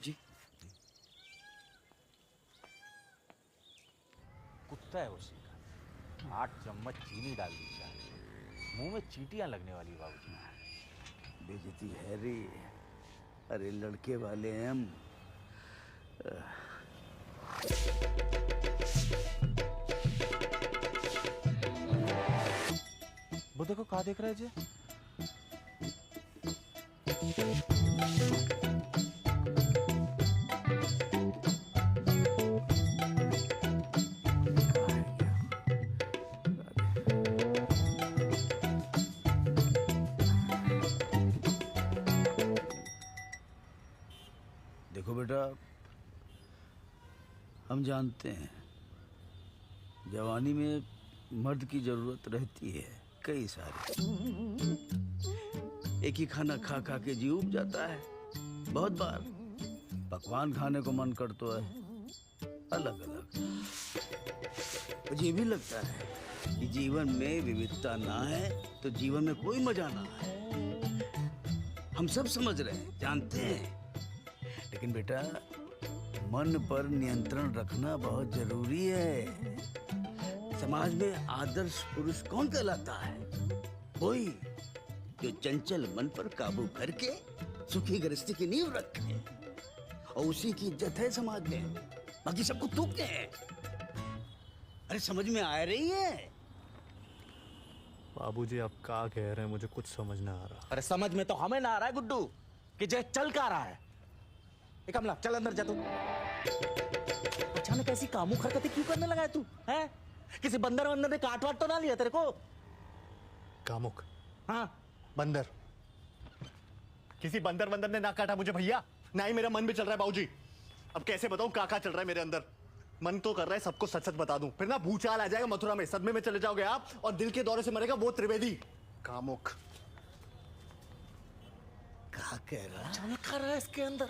जी। कुत्ता है वो श्रीकांत। 8 चम्मच चीनी डाल दी चाय, मुंह में चींटियां लगने वाली बाबूजी। बेइज्जती है रे। अरे लड़के वाले हैं हम। वो देखो कहाँ देख रहे जी? देखो बेटा, हम जानते हैं जवानी में मर्द की जरूरत रहती है कई सारी। एक ही खाना खा खा के जी उब जाता है। बहुत बार पकवान खाने को मन करता है अलग अलग। मुझे ये भी लगता है कि जीवन में विविधता ना है तो जीवन में कोई मजा ना है। हम सब समझ रहे हैं, जानते हैं, लेकिन बेटा मन पर नियंत्रण रखना बहुत जरूरी है। समाज में आदर्श पुरुष कौन कहलाता है? वही जो चंचल मन पर काबू करके सुखी गृहस्थी की नींव रखे, और उसी की इज्जत है समाज में। बाकी सबको थूकते हैं। अरे समझ में आ रही है? बाबूजी आप क्या कह रहे हैं, मुझे कुछ समझ ना आ रहा। अरे समझ में तो हमें ना आ रहा है गुड्डू कि जय चल का रहा है। एक कमला चल अंदर जा। तू अचानक ऐसी कामुक हरकतें क्यों करने लगा है तू? हैं? किसी बंदर वंदर ने काट वाट तो ना लिया तेरे को? कामुक? हाँ, बंदर? किसी बंदर वंदर ने ना काटा मुझे भैया। ना ही मेरा मन भी चल रहा है बाबूजी। अब कैसे बताऊं क्या चल रहा है मेरे अंदर। मन तो कर रहा है सबको सच सच बता दूं, फिर ना भूचाल आ जाएगा मथुरा में, सदमे में चले जाओगे आप, और दिल के दौरे से मरेगा वो त्रिवेदी। कामुक क्या कह रहा है? चल का रहा है इसके अंदर।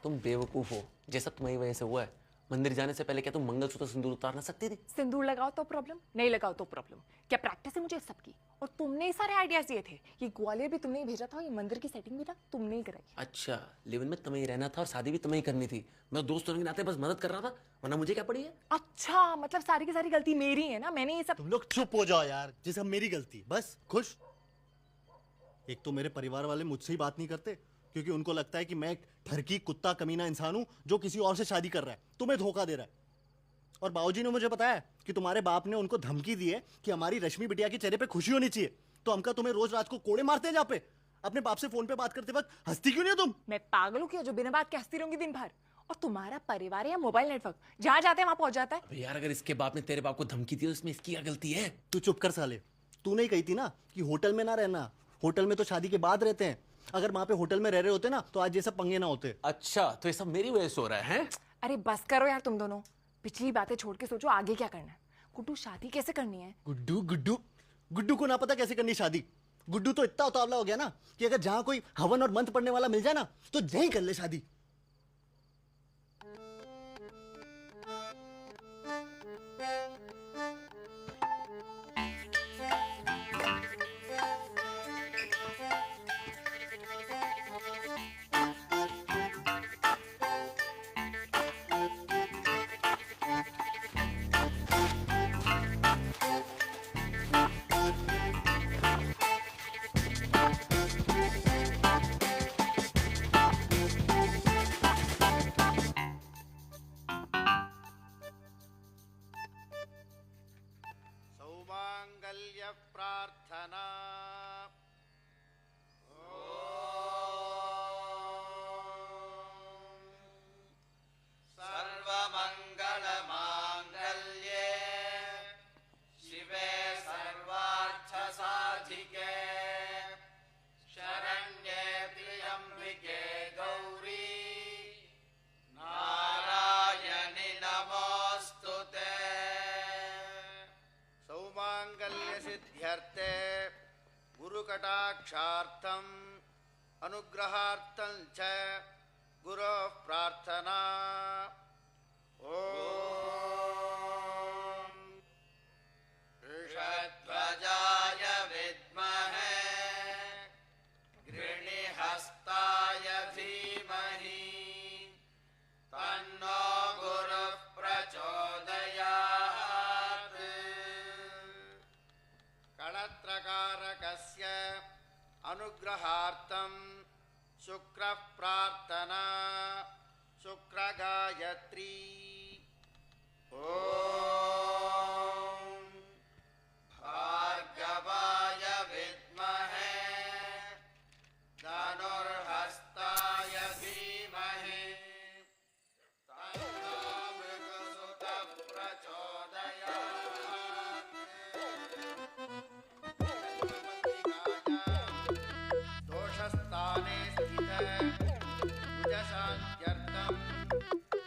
तुम बेवकूफ हो, जैसा तुम्हारी वजह से हुआ है। मंदिर जाने से पहले क्या तुम मंगलसूत्र सिंदूर उतार ना सकती थी? सिंदूर लगाओ तो प्रॉब्लम, नहीं लगाओ तो प्रॉब्लम। क्या प्रैक्टिस है मुझे सबकी? और तुमने ही सारे आइडियाज दिए थे। ये ग्वालियर भी तुमने ही भेजा था, ये मंदिर की सेटिंग भी ना तुमने ही कराई। अच्छा, लिव इन में तुम्हें ही रहना था और शादी भी तुम्हें ही करनी थी। मैं दोस्त होने के नाते बस मदद कर रहा था, वरना मुझे क्या पड़ी है? अच्छा, मतलब सारी की सारी गलती मेरी है ना? मैंने ये सब। तुम लोग चुप हो जाओ यार, जैसे मेरी गलती। बस खुश। एक तो मेरे परिवार वाले मुझसे ही बात नहीं करते क्योंकि उनको लगता है कि मैं एक ठरकी कुत्ता कमीना इंसान हूं जो किसी और से शादी कर रहा है, तुम्हें धोखा दे रहा है। और बाबूजी ने मुझे बताया कि तुम्हारे बाप ने उनको धमकी दी है कि हमारी रश्मि बिटिया के चेहरे पे खुशी होनी चाहिए। तो हमका तुम्हें रोज रात को कोड़े मारते हैं जहाँ पे। अपने बाप से फोन पे बात करते वक्त हंसती क्यों नहीं हो तुम? मैं पागल हूँ क्या जो बिना बात के हंसती रहूंगी दिन भर? और तुम्हारा परिवार या मोबाइल नेटवर्क जहाँ जाते हैं वहां पहुंच जाता है। अबे यार, अगर इसके बाप ने तेरे बाप को धमकी दी तो इसमें इसकी क्या गलती है? तू चुप कर साले। तू नहीं कही थी ना कि होटल में ना रहना, होटल में तो शादी के बाद रहते हैं। अगर वहां पे होटल में रह रहे होते ना तो आज ये सब पंगे ना होते। अच्छा, तो ये सब मेरी वजह से हो रहा है? अरे बस करो यार तुम दोनों, पिछली बातें छोड़ के सोचो आगे क्या करना है। गुड्डू शादी कैसे करनी है? गुड्डू गुड्डू गुड्डू को ना पता कैसे करनी शादी। गुड्डू तो इतना उतावला हो गया ना कि अगर जहां कोई हवन और मंत्र पढ़ने वाला मिल जाए ना तो यही कर ले शादी। प्रार्थना। सर्वमंगलमांगल्ये शिवे सर्वार्थसाधिके शरण्ये त्र्यंबिके गौरी नारायणि नमोस्तुते। सौमांगल्य सिद्ध्यर्थे गुरुकटाक्षार्थम अनुग्रहार्थं च गुरोः प्रार्थना। ओम वृषध्वजाय विद्महे गृणिहस्ताय धीमहि तन्नो गुरुः प्रचोदयात्। कणत्रकारकस्य अनुग्रहार्थं शुक्रः प्रार्थना शुक्रगायत्री। ओम भार्गवाय विद्महे धनुर्हस्ताय धीमहि तन्नो मृगसुतः प्रचोदयात्। दोषस्थाने स्थिते कुजशान्त्यर्थं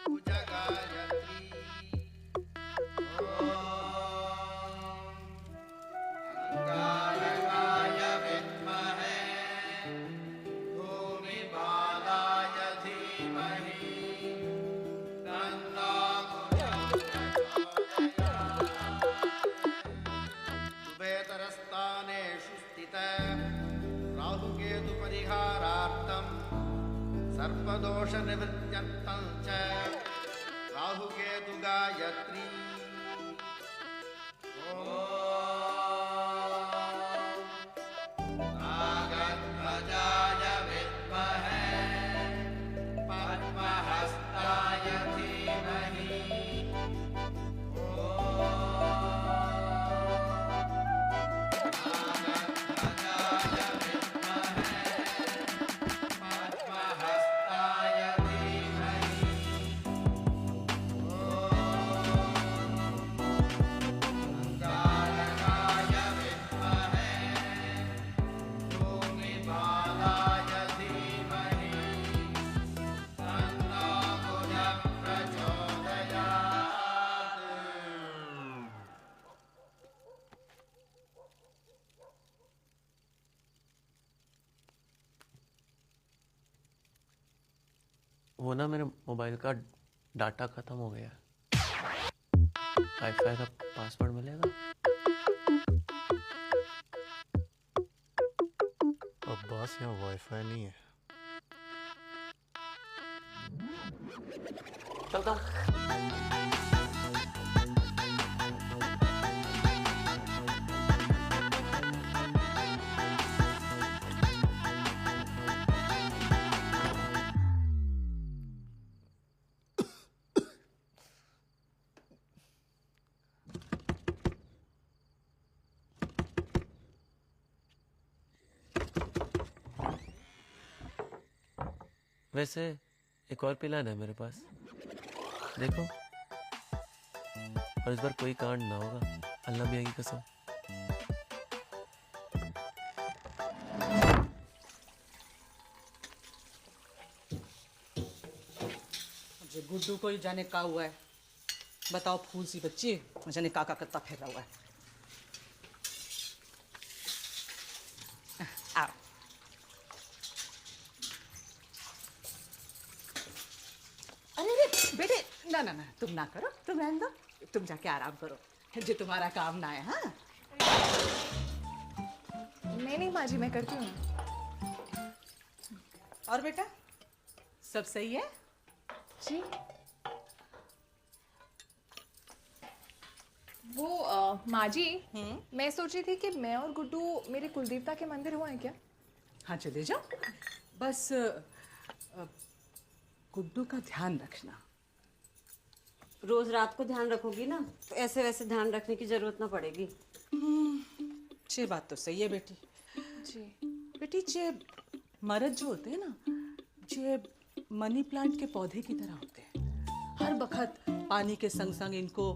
कुजगायत्री। अंगारकाय विद्महे भूमिबालाय धीमहि तन्नो गुरुः प्रचोदयात्। शुभेतरस्थानेषु स्थिते राहुकेतुपरिहारार्थं सर्पदोषनिवृत्त्यर्थं च राहुकेतुगायत्री। नागध्वजाय विद्महे पद्महस्ताय धीमहि नागध्वजाय विद्महे पद्महस्ताय धीमहि। अंगारकाय विद्महे भूमिबालाय धीमहि तन्नो गुरुः प्रचोदयात्। वो ना मेरे मोबाइल का डाटा खत्म हो गया। वाईफाई का पासवर्ड मिलेगा? अब्बास यहाँ वाईफाई नहीं है। चलता हूँ। वैसे एक और प्लान है मेरे पास, देखो। और इस बार कोई कांड ना होगा, अल्लाह मियां की कसम। मुझे गुड्डू को ही जाने का हुआ है। बताओ फूल सी बच्ची जाने का करता फिर रहा हुआ है। आओ। अरे बेटे, ना ना ना, तुम ना करो, तुम रहने दो, तुम जाके आराम करो, जो तुम्हारा काम ना है। हाँ नहीं नहीं माँ जी, मैं करती हूँ। और बेटा सब सही है? जी वो माँ जी, मैं सोच रही थी कि मैं और गुड्डू मेरे कुलदेवता के मंदिर हुआ है क्या? हाँ चले जाओ, बस गुड्डू का ध्यान रखना। रोज रात को ध्यान रखोगी ना, तो ऐसे वैसे ध्यान रखने की जरूरत ना पड़ेगी। ये बात तो सही है बेटी। जी बेटी ये मर्द जो होते हैं ना, ये मनी प्लांट के पौधे की तरह होते हैं। हर वक्त पानी के संग संग इनको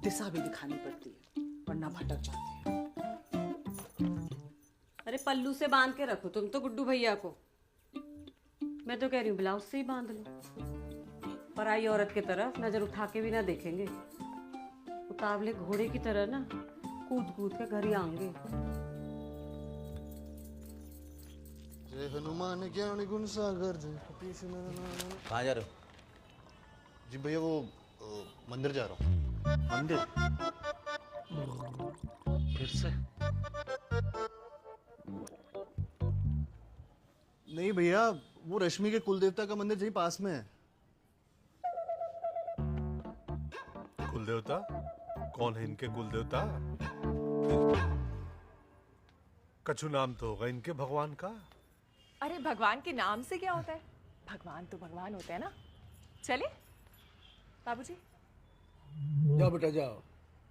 दिशा भी दिखानी पड़ती है, वरना भटक जाते हैं। अरे पल्लू से बांध के रखो तुम तो गुड्डू भैया को। मैं तो कह रही हूँ ब्लाउज से ही बांध लो। पराई औरत की तरफ नजर उठा के भी ना देखेंगे, उतावले घोड़े की तरह ना कूद कूद के घर ही आएंगे। जय हनुमान ज्ञान गुण सागर जय। कहाँ जा रहे हो? जी भैया वो मंदिर जा रहा हूँ। मंदिर? फिर से? नहीं भैया, वो रश्मि के कुलदेवता का मंदिर यहीं पास में है। कुलदेवता? कौन है इनके कुलदेवता? कछु नाम तो होगा इनके भगवान का। अरे भगवान के नाम से क्या होता है? भगवान तो भगवान होते हैं ना। चले बाबूजी। जाओ बेटा जाओ,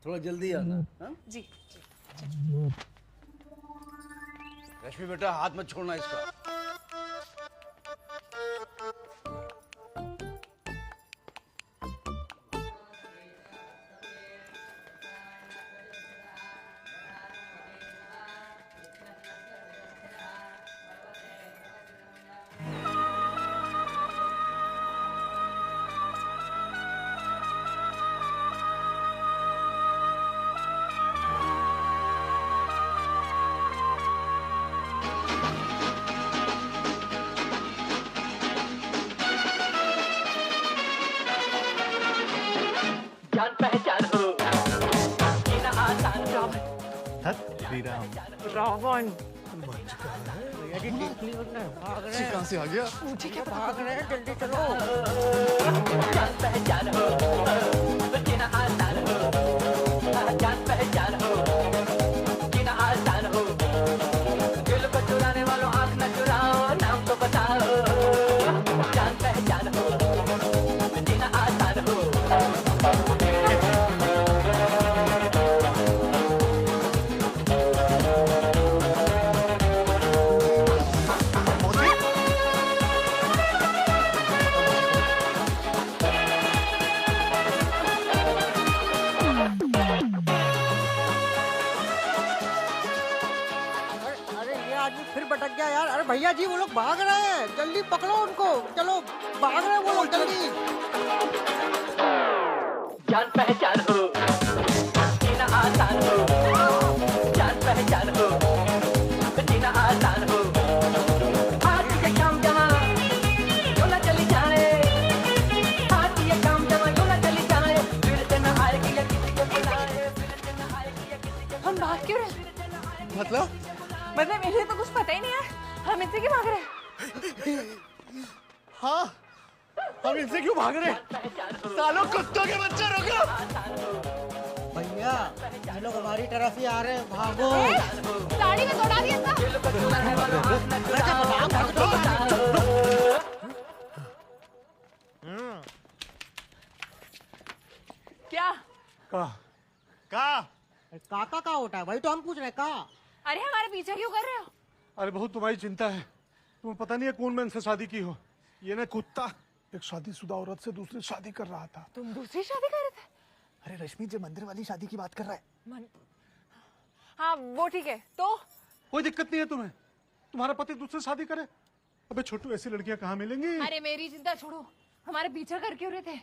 थोड़ा जल्दी आना। हाँ? जी रश्मि बेटा हाथ मत छोड़ना इसका। जान पहचान हो जीना आसान हो। श्री राम। रावण भैया जी देख ली उसने, भाग रहे हैं। कहाँ से आ गया? पूछे क्या भाग रहे हैं, जल्दी चलो। जान पहचान हो जीना आसान हो। जान पहचान हो जीना आसान हो। दिल को चुराने वालों आँख न चुराओ, नाम तो बताओ। जान पहचान हो जीना आसान हो। अरे ये आदमी फिर भटक गया यार। अरे भैया जी वो लोग भाग रहे हैं, जल्दी पकड़ो उनको। चलो भाग रहे हैं वो लोग, जल्दी। जान पहचान हो जीना आसान हो। जान पहचान हो जीना आसान हो। आज ये काम जमा यूं न चली जाए। आज ये काम जमा यूं न चली जाए। फिर से न आएगी या किसी को बुलाए। हम भाग क्यों रहे? मतलब मुझे तो कुछ पता ही नहीं है, हम इनसे क्यों भाग रहे हैं? हाँ, हम इनसे क्यों भाग रहे हैं? सालों कुत्तों के बच्चे, रुको। भैया ये लोग हमारी तरफ ही आ रहे हैं, भागो। साड़ी में दौड़ा दिया था। क्या? काका का होता है, वही तो हम पूछ रहे हैं। का अरे हमारे पीछे क्यों कर रहे हो? अरे बहुत तुम्हारी चिंता है। तुम्हें पता नहीं है कौन मैं इनसे शादी की हो। ये ना कुत्ता एक शादीशुदा औरत से दूसरी शादी कर रहा था। तुम दूसरी शादी कर रहे थे? अरे रश्मि जो मंदिर वाली शादी की बात कर रहा है। हाँ वो ठीक है। तो कोई दिक्कत नहीं है तुम्हें, तुम्हारा पति दूसरी शादी करे। अबे छोटू, ऐसी लड़कियां कहाँ मिलेंगी? अरे मेरी चिंता छोड़ो, हमारे पीछे कर क्यों रहे थे?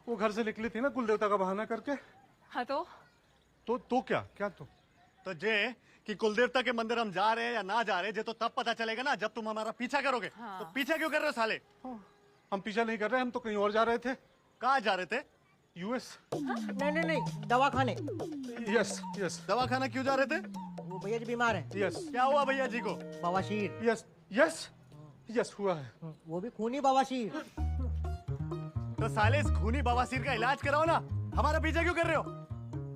वो घर से निकली थी ना कुलदेवता का बहाना करके। हाँ तो क्या तो जे कि कुलदेवता के मंदिर हम जा रहे हैं या ना जा रहे, जे तो तब पता चलेगा ना जब तुम हमारा पीछा करोगे। हाँ। तो पीछा क्यों कर रहे हो साले? हम पीछा नहीं कर रहे, हम तो कहीं और जा रहे थे। कहाँ जा रहे थे? यूएस। नहीं, दवाखाने। यस। दवाखाना क्यों जा रहे थे? वो भैया जी बीमार हैं। यस। क्या हुआ भैया जी को? बवासीर। यस हुआ है। वो भी खूनी बवासीर। तो साले इस खूनी बवासीर का इलाज कराओ ना, हमारा पीछा क्यों कर रहे हो?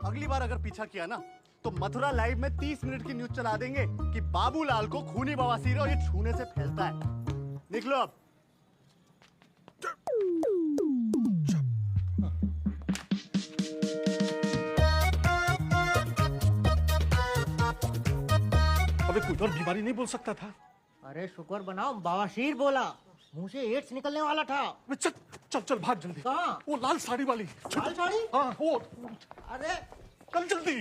अगली बार अगर पीछा किया ना तो मथुरा लाइव में 30 मिनट की न्यूज चला देंगे कि बाबूलाल को खूनी बवासीर है और ये छूने से फैलता है। निकलो अब। अबे कुछ और बीमारी नहीं बोल सकता था। अरे शुक्र बनाओ बवासीर बोला, मुंह से एड्स निकलने वाला था। चल चल चल भाग जल्दी। कहाँ? वो लाल साड़ी वाली। लाल साड़ी? हाँ वो। अरे चल जल्दी।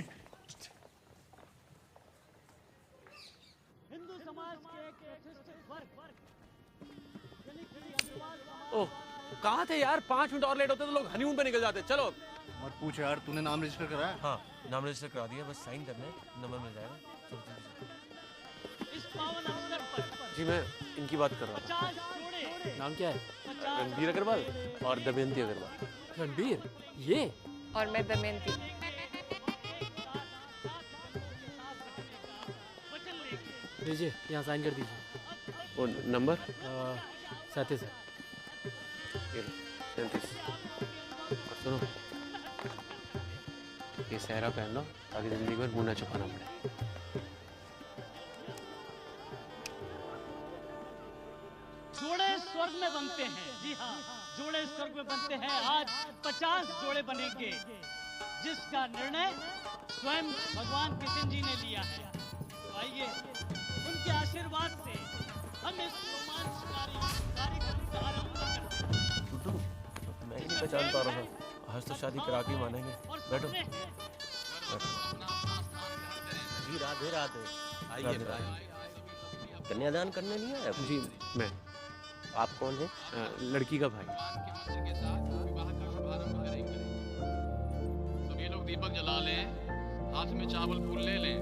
हिंदू समाज के एक प्रतिष्ठित वर्ग ओह कहाँ थे यार? 5 मिनट और लेट होते तो लोग हनीमून पे निकल जाते। चलो। मत पूछ यार, तूने नाम रजिस्टर कराया? हाँ नाम रजिस्टर करा दिया, बस साइन करना है, नंबर मिल जाएगा। इस पावन अवसर पर जी मैं इनकी बात कर रहा 50 जोड़े हूँ। नाम क्या है? रणबीर अग्रवाल और दमयंती अग्रवाल। रणबीर ये? और मैं दमयंती। लीजिए यहाँ साइन कर दीजिए। और नंबर? 37 है। 37। सुनो ये सहरा पहन लो ताकि जिंदगी भर मुंह ना छुपाना पड़े। जोड़े स्वर्ग में बनते हैं। जी हाँ, जोड़े स्वर्ग में बनते हैं। आज 50 जोड़े बनेंगे, जिसका निर्णय स्वयं भगवान कृष्ण जी ने लिया है। तो आइए उनके आशीर्वाद से हम इस रोमांचकारी कार्यक्रम का आरंभ करते हैं। मैं ही नहीं पहचान पा रहा हूँ। आज तो शादी करा के मानेंगे। बैठो। जी राधे राधे। आइए राधे भाई। कन्यादान करने नहीं आया? जी मैं। आप कौन है? लड़की का भाई। सभी लोग दीपक जला लें, हाथ में चावल फूल ले लें।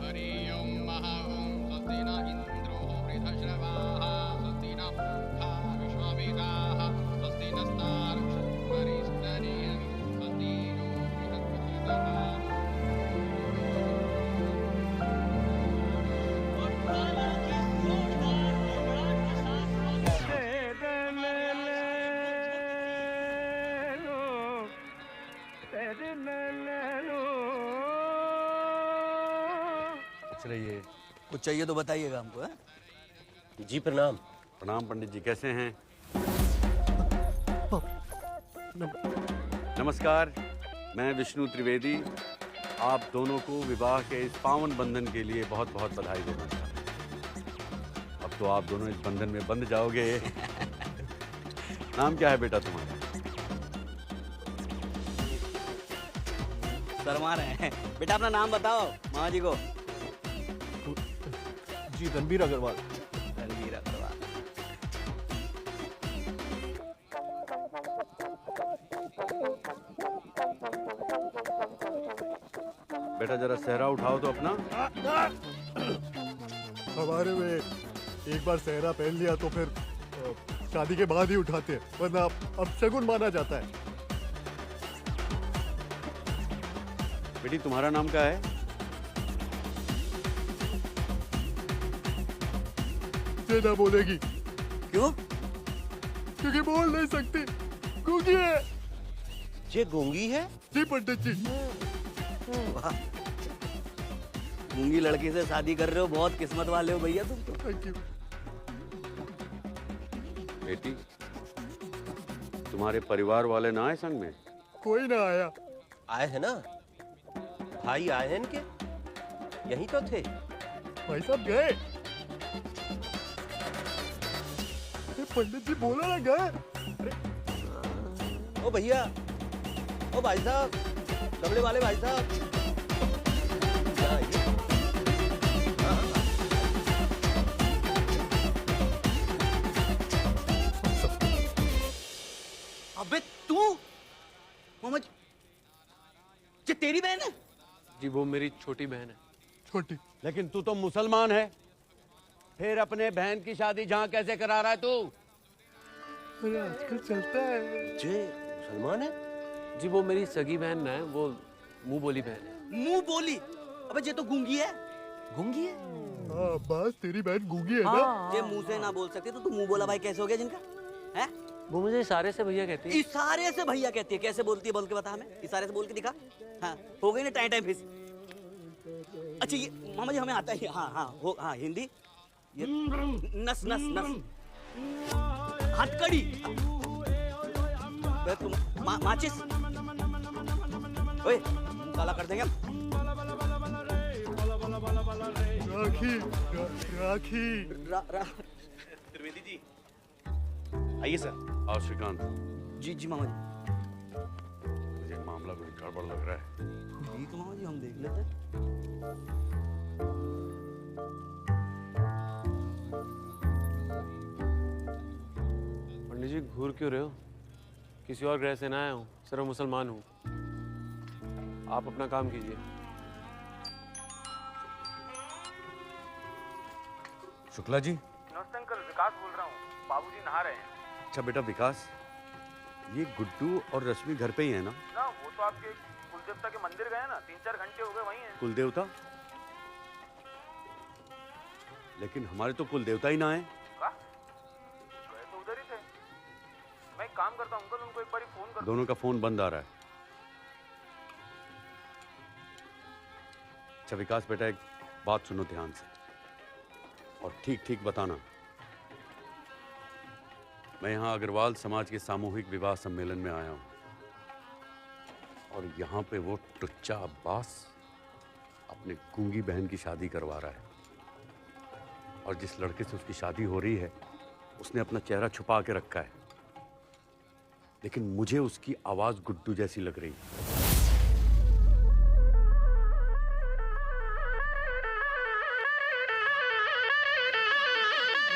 हरि ओम महा ओम स्वस्ति न इंद्रो वृद्धश्रवाः स्वस्ति न पूषा विश्ववेदाः स्वस्ति नस्तार्क्ष्यमरिष्टनेमिः स्वस्ति नो बृहस्पतिर्दः। रहिए। कुछ चाहिए तो बताइएगा हमको। है? जी प्रणाम। प्रणाम पंडित जी, कैसे हैं? नमस्कार, मैं विष्णु त्रिवेदी आप दोनों को विवाह के इस पावन बंधन के लिए बहुत बहुत बधाई देना चाहता हूँ। अब तो आप दोनों इस बंधन में बंध जाओगे। नाम क्या है बेटा तुम्हारा? शर्मा रहे हैं। बेटा अपना नाम बताओ मामा जी को। जी रणबीर अग्रवाल। रणबीर अग्रवाल। बेटा जरा सहरा उठाओ तो अपना। हमारे में एक बार सहरा पहन लिया तो फिर शादी के बाद ही उठाते हैं, वरना अब शगुन माना जाता है। बेटी तुम्हारा नाम क्या है? ये ना बोलेगी। क्यों? क्योंकि बोल नहीं सकती, गूंगी है। ये गूंगी है? जी पंडित जी। वाह, गूंगी लड़की से शादी कर रहे हो, बहुत किस्मत वाले हो भैया तुम तो। Thank you. बेटी तुम्हारे परिवार वाले ना आए संग में? कोई ना आया। आए हैं ना, भाई आए हैं इनके, यहीं तो थे। भाई साहब गए। पंडित जी बोला ना गए। ओ भैया, ओ भाई साहब, कमरे वाले भाई साहब। अबे तू मोहम्मद, ये तेरी बहन है? जी वो मेरी छोटी बहन है। छोटी? लेकिन तू तो मुसलमान है, फिर अपने बहन की शादी जहाँ कैसे करा रहा है तू? अरे आजकल चलता है। जी मुसलमान है? जी वो मेरी सगी बहन है, वो मुंह बोली बहन है। मुंह बोली? अबे ये तो गूंगी है। गूंगी है? हाँ बस तेरी बहन गूंगी है ना। ये मुंह से ना बोल सकते तो तू मुंह बोला भाई कैसे हो गया जिनका? है? वो मुझे इशारे से भैया कहती है। इशारे से भैया कहती है? कैसे बोलती है, बोल के बता हमें। इशारे से बोल के दिखा। हाँ हो गई ना टाइम टाइम फिस। अच्छा ये मामा जी हमें आता है। हाँ हाँ हो, हाँ हिंदी। ये नस नस नस हथकड़ी। तुम माचिस। ओए काला कर देंगे हम। राखी राखी त्रिवेदी जी आइए सर। आओ श्रीकांत। जी जी मामा जी। मुझे मामला कुछ गड़बड़ लग रहा है। ठीक है मामा जी, हम देख लेते हैं। पंडित जी घूर क्यों रहे हो? किसी और ग्रह से ना आया हूँ, सिर्फ मुसलमान हूँ। आप अपना काम कीजिए। शुक्ला जी। नमस्ते अंकल, विकास बोल रहा हूँ। बाबूजी नहा रहे हैं। अच्छा बेटा विकास, ये गुड्डू और रश्मि घर पे ही है ना? ना वो तो आपके कुलदेवता के मंदिर गए ना, 3-4 घंटे हो गए वहीं हैं। कुलदेवता? लेकिन हमारे तो कुलदेवता ही ना है। का? गए तो उधर ही थे। मैं एक काम करता हूँ अंकल, उनको एक बार फोन कर। दोनों का फोन बंद आ रहा है। अच्छा विकास बेटा, एक बात सुनो ध्यान से और ठीक ठीक बताना। मैं यहाँ अग्रवाल समाज के सामूहिक विवाह सम्मेलन में आया हूँ और यहाँ पे वो टुच्चा अब्बास अपने गूंगी बहन की शादी करवा रहा है और जिस लड़के से उसकी शादी हो रही है उसने अपना चेहरा छुपा के रखा है, लेकिन मुझे उसकी आवाज गुड्डू जैसी लग रही है।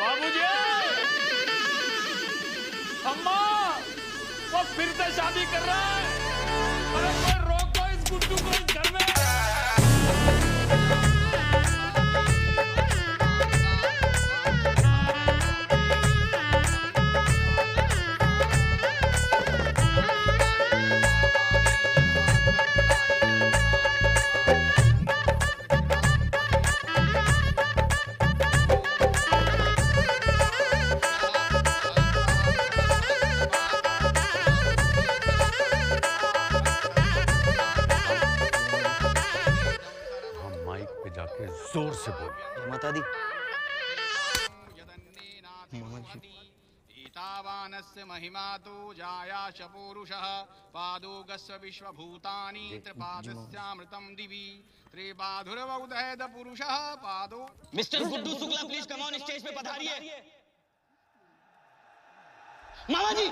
बाबूजी, अम्मा, वो फिर से शादी कर रहा है। अरे कोई रोको इस गुड्डू को इस घर में। जोर से बोल। माता दी। ईतावानस्य महिमा तु जायाश पूरुषः पादोगस्य विश्वभूतानि त्रिपादस्यामृतं दिवि त्रिपाधुरवौदहेद पुरुषः पादो। Mister Guddu Shukla please come on stage पे पधारिए। मामा जी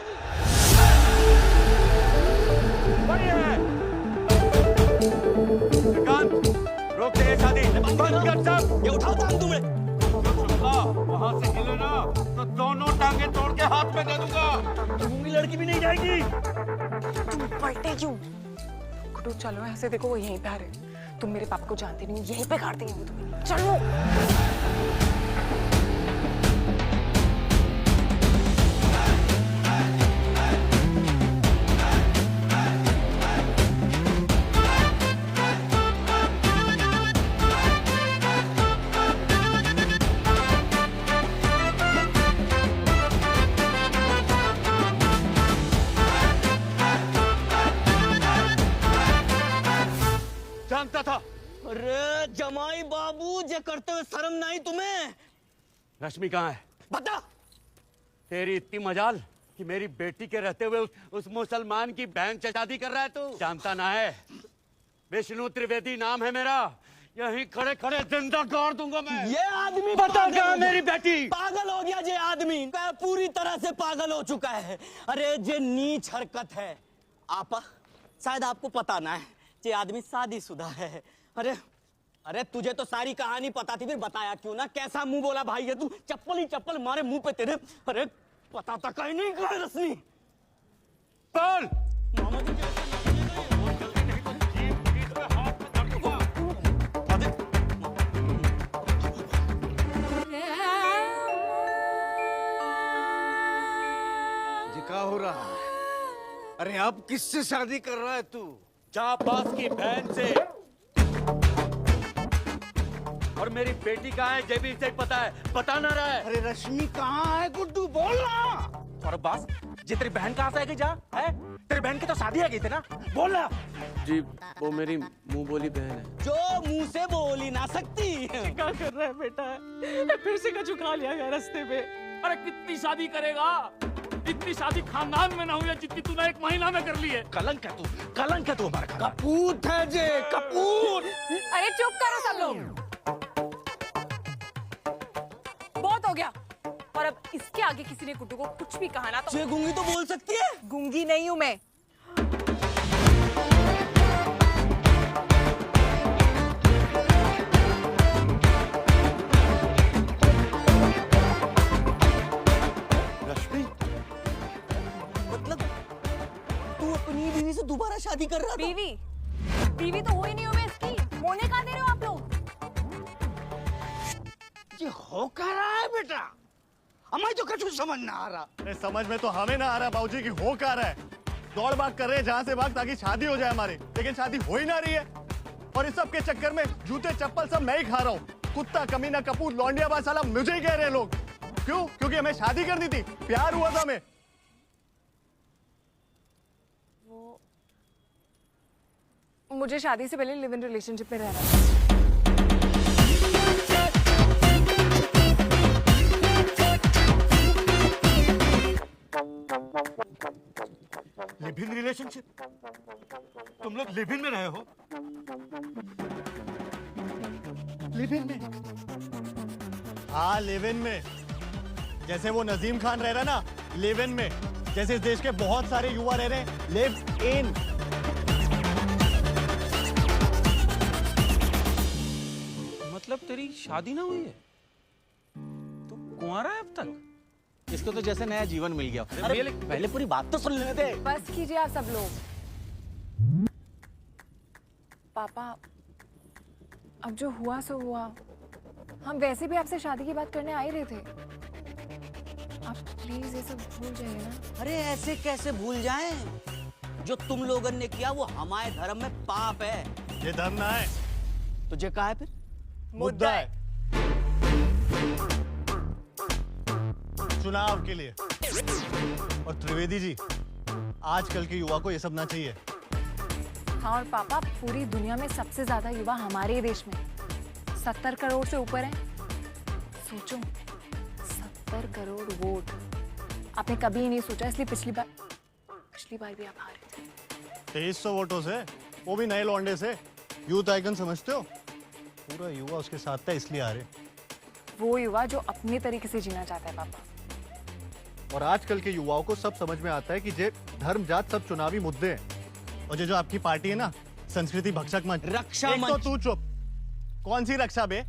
रोक दे शादी, बंद कर सब। ये उठाओ टांग तुम्हें। वहाँ से हिले ना तो दोनों टांगे तोड़ के हाथ में दे दूंगा। तुम्हारी लड़की भी नहीं जाएगी। तुम पलटे क्यों? गुड्डू चलो यहाँ से, देखो वो यहीं पे आ रहे। तुम मेरे पापा को जानते नहीं, यहीं पे काट देंगे वो तुम्हें। चलो। जानता था। अरे जमाई बाबू, जे करते हुए शर्म नहीं तुम्हें? रश्मि कहाँ है? बता। तेरी इतनी मजाल कि मेरी बेटी के रहते हुए उस मुसलमान की बहन से शादी कर रहा है तू? जानता ना है, विष्णु त्रिवेदी नाम है मेरा। यहीं खड़े खड़े जिंदा गाड़ दूंगा मैं। ये आदमी बता कहाँ मेरी बेटी? पागल हो गया। ये आदमी पूरी तरह से पागल हो चुका है। अरे जे नीच हरकत है आपा, शायद आपको पता ना है, ये आदमी शादीशुदा है। अरे अरे तुझे तो सारी कहानी पता थी, फिर बताया क्यों ना? कैसा मुंह बोला भाई है तू, चप्पल ही चप्पल मारे मुंह पे तेरे। अरे पता था कहीं नहीं कहा रश्मि। बोल। मामा जी क्या हो रहा है? अरे अब किससे शादी कर रहा है तू? जापास की बहन से। और मेरी बेटी कहाँ है ये भी इसे पता है, बता ना रहा है। अरे रश्मि कहाँ है गुड्डू, बोल ना। और अब्बास, ये तेरी बहन कहाँ से आ गई? जा है, तेरी बहन की तो शादी आ गई थी ना, बोल ना। जी वो मेरी मुंह बोली बहन है। जो मुंह से बोल ही ना सकती। क्या कर रहा है बेटा? फिर से कछु खा लिया है रास्ते में। अरे कितनी शादी करेगा? इतनी शादी खानदान में ना हुई है जितनी तूने 1 महीना में कर ली है। कलंक है तू, कलंक है तू हमारा। कपूत है जे, कपूत। अरे चुप करो सब लोग। अब इसके आगे किसी ने गुड्डू को कुछ भी कहा ना तो गूंगी तो बोल सकती है। गूंगी नहीं हूँ मैं। रश्मि, मतलब तू अपनी बीवी से दोबारा शादी कर रहा था? बीवी तो हुई नहीं हूँ मैं इसकी। मोने कहाँ दे रहे हो आप लोग? ये हो क्या रहा है बेटा? हमें तो कुछ समझ ना आ रहा। अरे समझ में तो हमें ना आ रहा बाबूजी कि हो क्या रहा है। दौड़ भाग कर रहे हैं जहाँ से भाग ताकि शादी हो जाए हमारी, लेकिन शादी हो ही ना रही है। और इस सब के चक्कर में जूते चप्पल सब मैं ही खा रहा हूँ। कुत्ता कमीना कपूर लौंडियाबाज साला मुझे ही कह रहे हैं लोग। क्यों? क्योंकि हमें शादी करनी थी, प्यार हुआ था हमें। मुझे शादी से पहले लिव इन रिलेशनशिप में रहना था। Live in relationship? तुम लोग लिव इन में रहे हो? लिव इन में? हाँ लिव इन में। जैसे वो नजीम खान रह रहा ना लिव इन में, जैसे इस देश के बहुत सारे युवा रह रहे हैं लिव इन। मतलब तेरी शादी ना हुई है? तू कुंवारा है अब तक? इसको तो जैसे नया जीवन मिल गया। अरे पहले पूरी बात तो सुन लेने दे। बस कीजिए आप सब लोग। पापा, अब जो हुआ सो हुआ। हम वैसे भी आपसे शादी की बात करने आ ही रहे थे। आप प्लीज ये सब भूल जाइए ना। अरे ऐसे कैसे भूल जाएं? जो तुम लोगों ने किया वो हमारे धर्म में पाप है। ये धर्म ना है। तुझे कहा है फिर? मुद्दा है चुनाव के लिए। और त्रिवेदी जी, आजकल के युवा को ये सब ना चाहिए। हाँ और पापा, पूरी दुनिया में सबसे ज्यादा युवा हमारे ही देश में 70 करोड़ से ऊपर है। सोचो 70 करोड़ वोट। आपने कभी ही नहीं सोचा, इसलिए पिछली बार भी आप हारे थे। 2300 वोटों से, वो भी नए लौंडे से। यूथ आइकन समझते हो? पूरा युवा उसके साथ था, इसलिए हारे। वो युवा जो अपने तरीके से जीना चाहता है पापा। और आजकल के युवाओं को सब समझ में आता है कि जे धर्म जात सब चुनावी मुद्दे हैं। और ये जो आपकी पार्टी है ना, संस्कृति भक्षक मंच, रक्षा एक तो तू चुप। कौन सी रक्षा बे?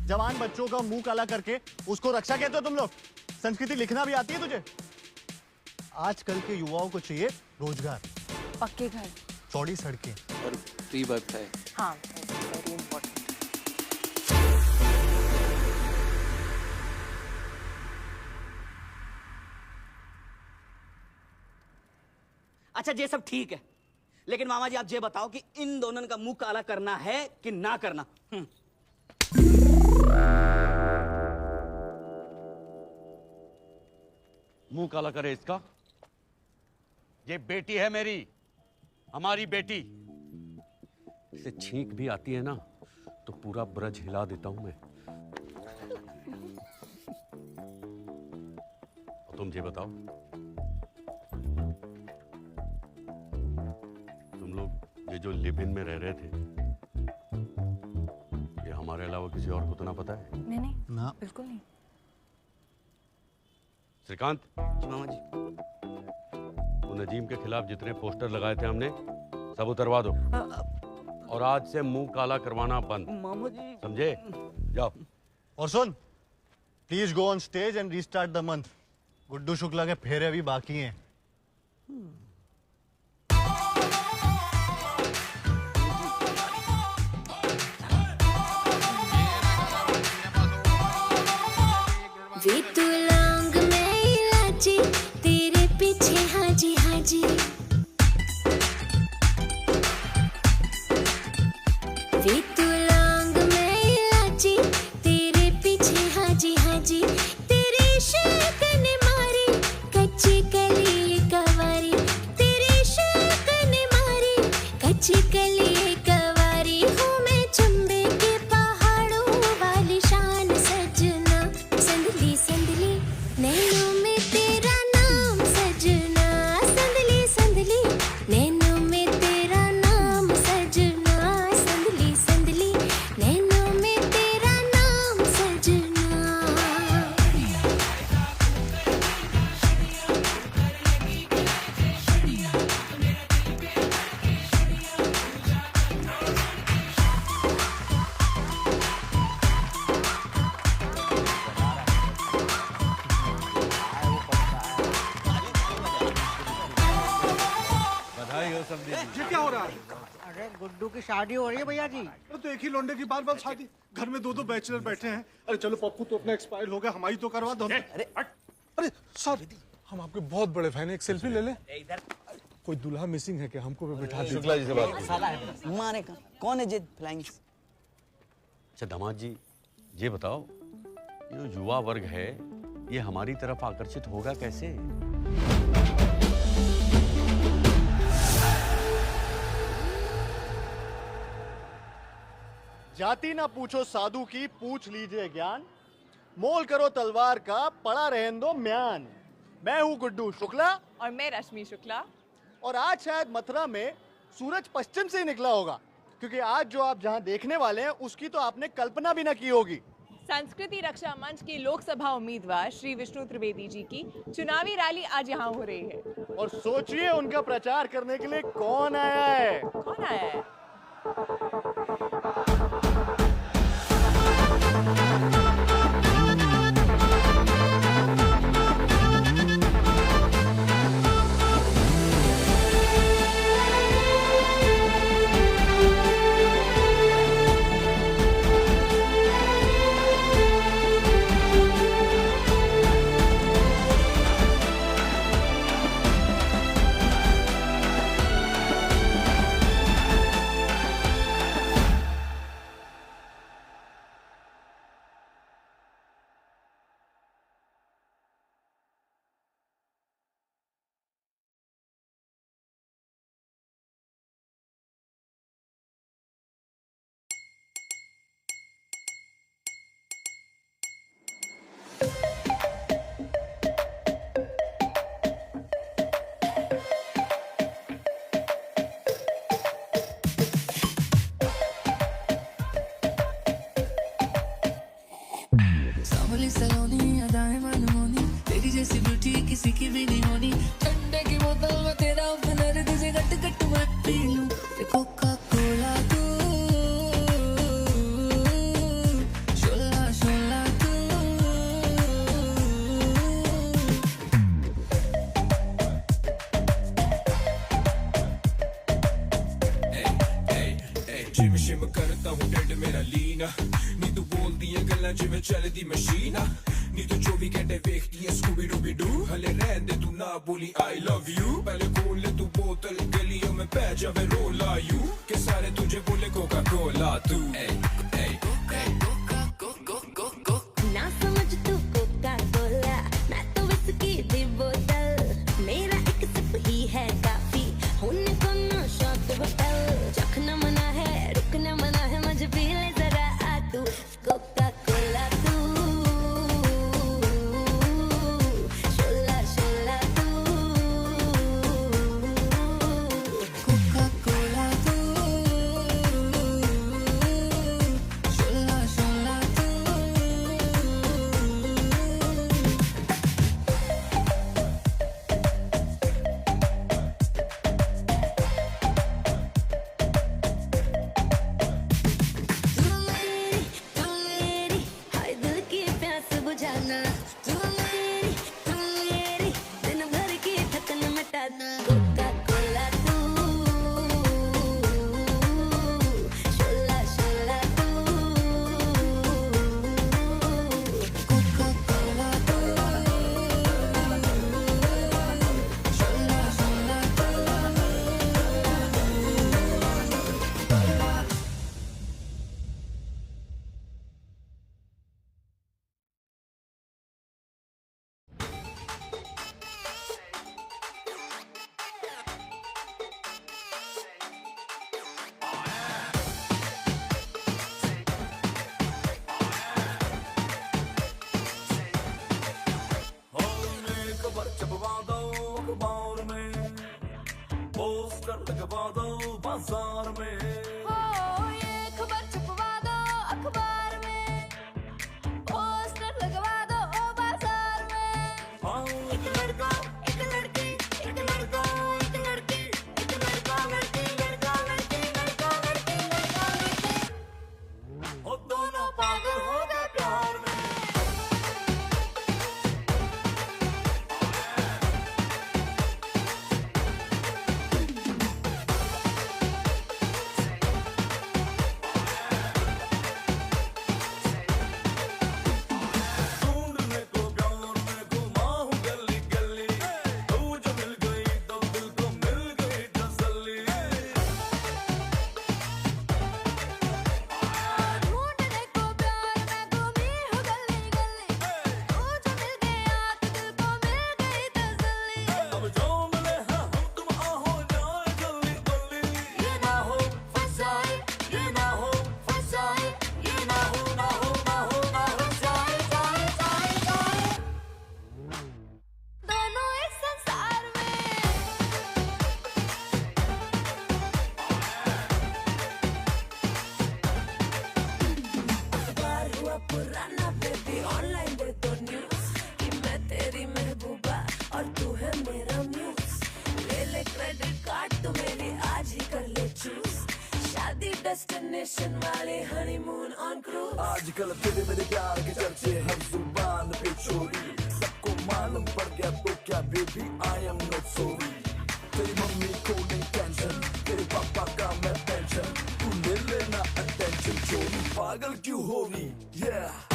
जवान बच्चों का मुंह काला करके उसको रक्षा कहते हो तुम लोग? संस्कृति लिखना भी आती है तुझे? आजकल के युवाओं को चाहिए रोजगार, पक्के घर, चौड़ी सड़कें और फ्री वाईफाई। हाँ, वेरी इंपॉर्टेंट। अच्छा ये सब ठीक है, लेकिन मामा जी आप ये बताओ कि इन दोनों का मुंह काला करना है कि ना करना? मुंह काला करे इसका? ये बेटी है मेरी, हमारी बेटी। इसे छींक भी आती है ना तो पूरा ब्रज हिला देता हूं मैं। और तुम ये बताओ, तुम लोग ये जो लिव इन में रह रहे थे, ये हमारे अलावा किसी और को तो ना पता है? नहीं ना, बिल्कुल नहीं। श्रीकांत, मामा जी, वो नजीम के खिलाफ जितने पोस्टर लगाए थे हमने सब उतरवा दो। और आज से मुंह काला करवाना बंद। मामा जी समझे? जाओ। और सुन, please go on stage and restart the month. Guddu Shukla के फेरे अभी बाकी हैं। वे तू लौंग मैं इलायची, तेरे पीछे हाजी हाजी। वे तू लौंग मैं इलायची, तेरे पीछे हाजी हाजी। तेरे इश्क ने मारी कच्ची कली कवारी, तेरे इश्क ने मारी कच्ची कली कवारी। हूँ मैं चंबे के पहाड़ों वाली शान सजना, संदली संदली नैनों में तेरा नाम सजना, संदली संदली नैनों में तेरा नाम सजना, संदली संदली। अरे गुड्डू की शादी हो रही है भैया जी। अरे तो एक ही लौंडे की बार बार शादी, घर में 2-2 बैचलर बैठे हैं। अरे चलो पप्पू तो अपना एक्सपायर हो गया, हमारी तो करवा दो। अरे सर हम आपके बहुत बड़े फैन हैं, एक सेल्फी ले लें। कोई दूल्हा मिसिंग है क्या, हमको भी बिठा दीजिए। शुक्ला जी से बात साला माने का कौन है जिद फ्लाइंग। अच्छा दामाद जी ये बताओ, ये जो युवा वर्ग है ये हमारी तरफ आकर्षित होगा कैसे? जाति ना पूछो साधु की, पूछ लीजिए ज्ञान। मोल करो तलवार का, पड़ा रहन दो म्यान। मैं हूँ गुड्डू शुक्ला और मैं रश्मि शुक्ला। और आज शायद मथुरा में सूरज पश्चिम से ही निकला होगा, क्योंकि आज जो आप जहाँ देखने वाले हैं उसकी तो आपने कल्पना भी ना की होगी। संस्कृति रक्षा मंच की लोकसभा उम्मीदवार श्री विष्णु त्रिवेदी जी की चुनावी रैली आज यहाँ हो रही है। और सोचिए उनका प्रचार करने के लिए कौन आया है। कौन आया है? सांवली सलोनी अदाएं मनमोनी, तेरी जैसी ब्यूटी किसी की भी नहीं होनी। ठंडे की बोतल में तेरा ओपनर, तुझे गट गट मैं पी लूं। कोका कोला तू, शोला शोला तू। जिम शिम करता हूँ डेड मेरा लीना, नी तू बोलदी है गल्ला जिवें चलदी मशीना, नी तू 24 घंटे वेखदी है स्कूबी डूबी डू। हले रहन दे तू ना बोली आई लव यू, पहले खोल ले तू बोतल गलियों में पै जावे रोला यू, के सारे तुझे बोले कोका कोला तू। ना समझ तू कोका कोला, मैं तो विस्की दी बोतल। मेरा एक सिप ही है काफी, होने को ना शॉट बोतल। चखना मना है, रुकना मना है, मुझे पी ले जरा आ तू कोका कोला तू। शोला शोला तू, कोका कोला तू, शोला शोला तू। तू मेरी हाय दिल की प्यास बुझाना। तू मेरी दिन भर की थकन मिटाना। कोका कोला तू, शोला शोला तू। कोका कोला तू, शोला शोला तू। खबर छपवा दो अखबार में, पोस्टर लगवा दो बाजार में। ये खबर छपवा दो अखबार में, पोस्टर लगवा दो बाजार में। एक लड़का एक लड़की, एक लड़का एक लड़की, एक लड़का लड़की, लड़का लड़की, लड़का लड़की, लड़का लड़की। वो दोनों पागल हो गए प्यार में। डेस्टिनेशन वाले हनीमून ऑन क्रूज। आजकल तेरे मेरे प्यार के चर्चे हर जुबान पे चोरी, सबको मालूम पड़ गया तो क्या baby I am not sorry. तेरी मम्मी को नहीं टेंशन, तेरे पापा का मैं पेंशन, तू ले लेना अटेंशन, चोरी पागल क्यों होगी? Yeah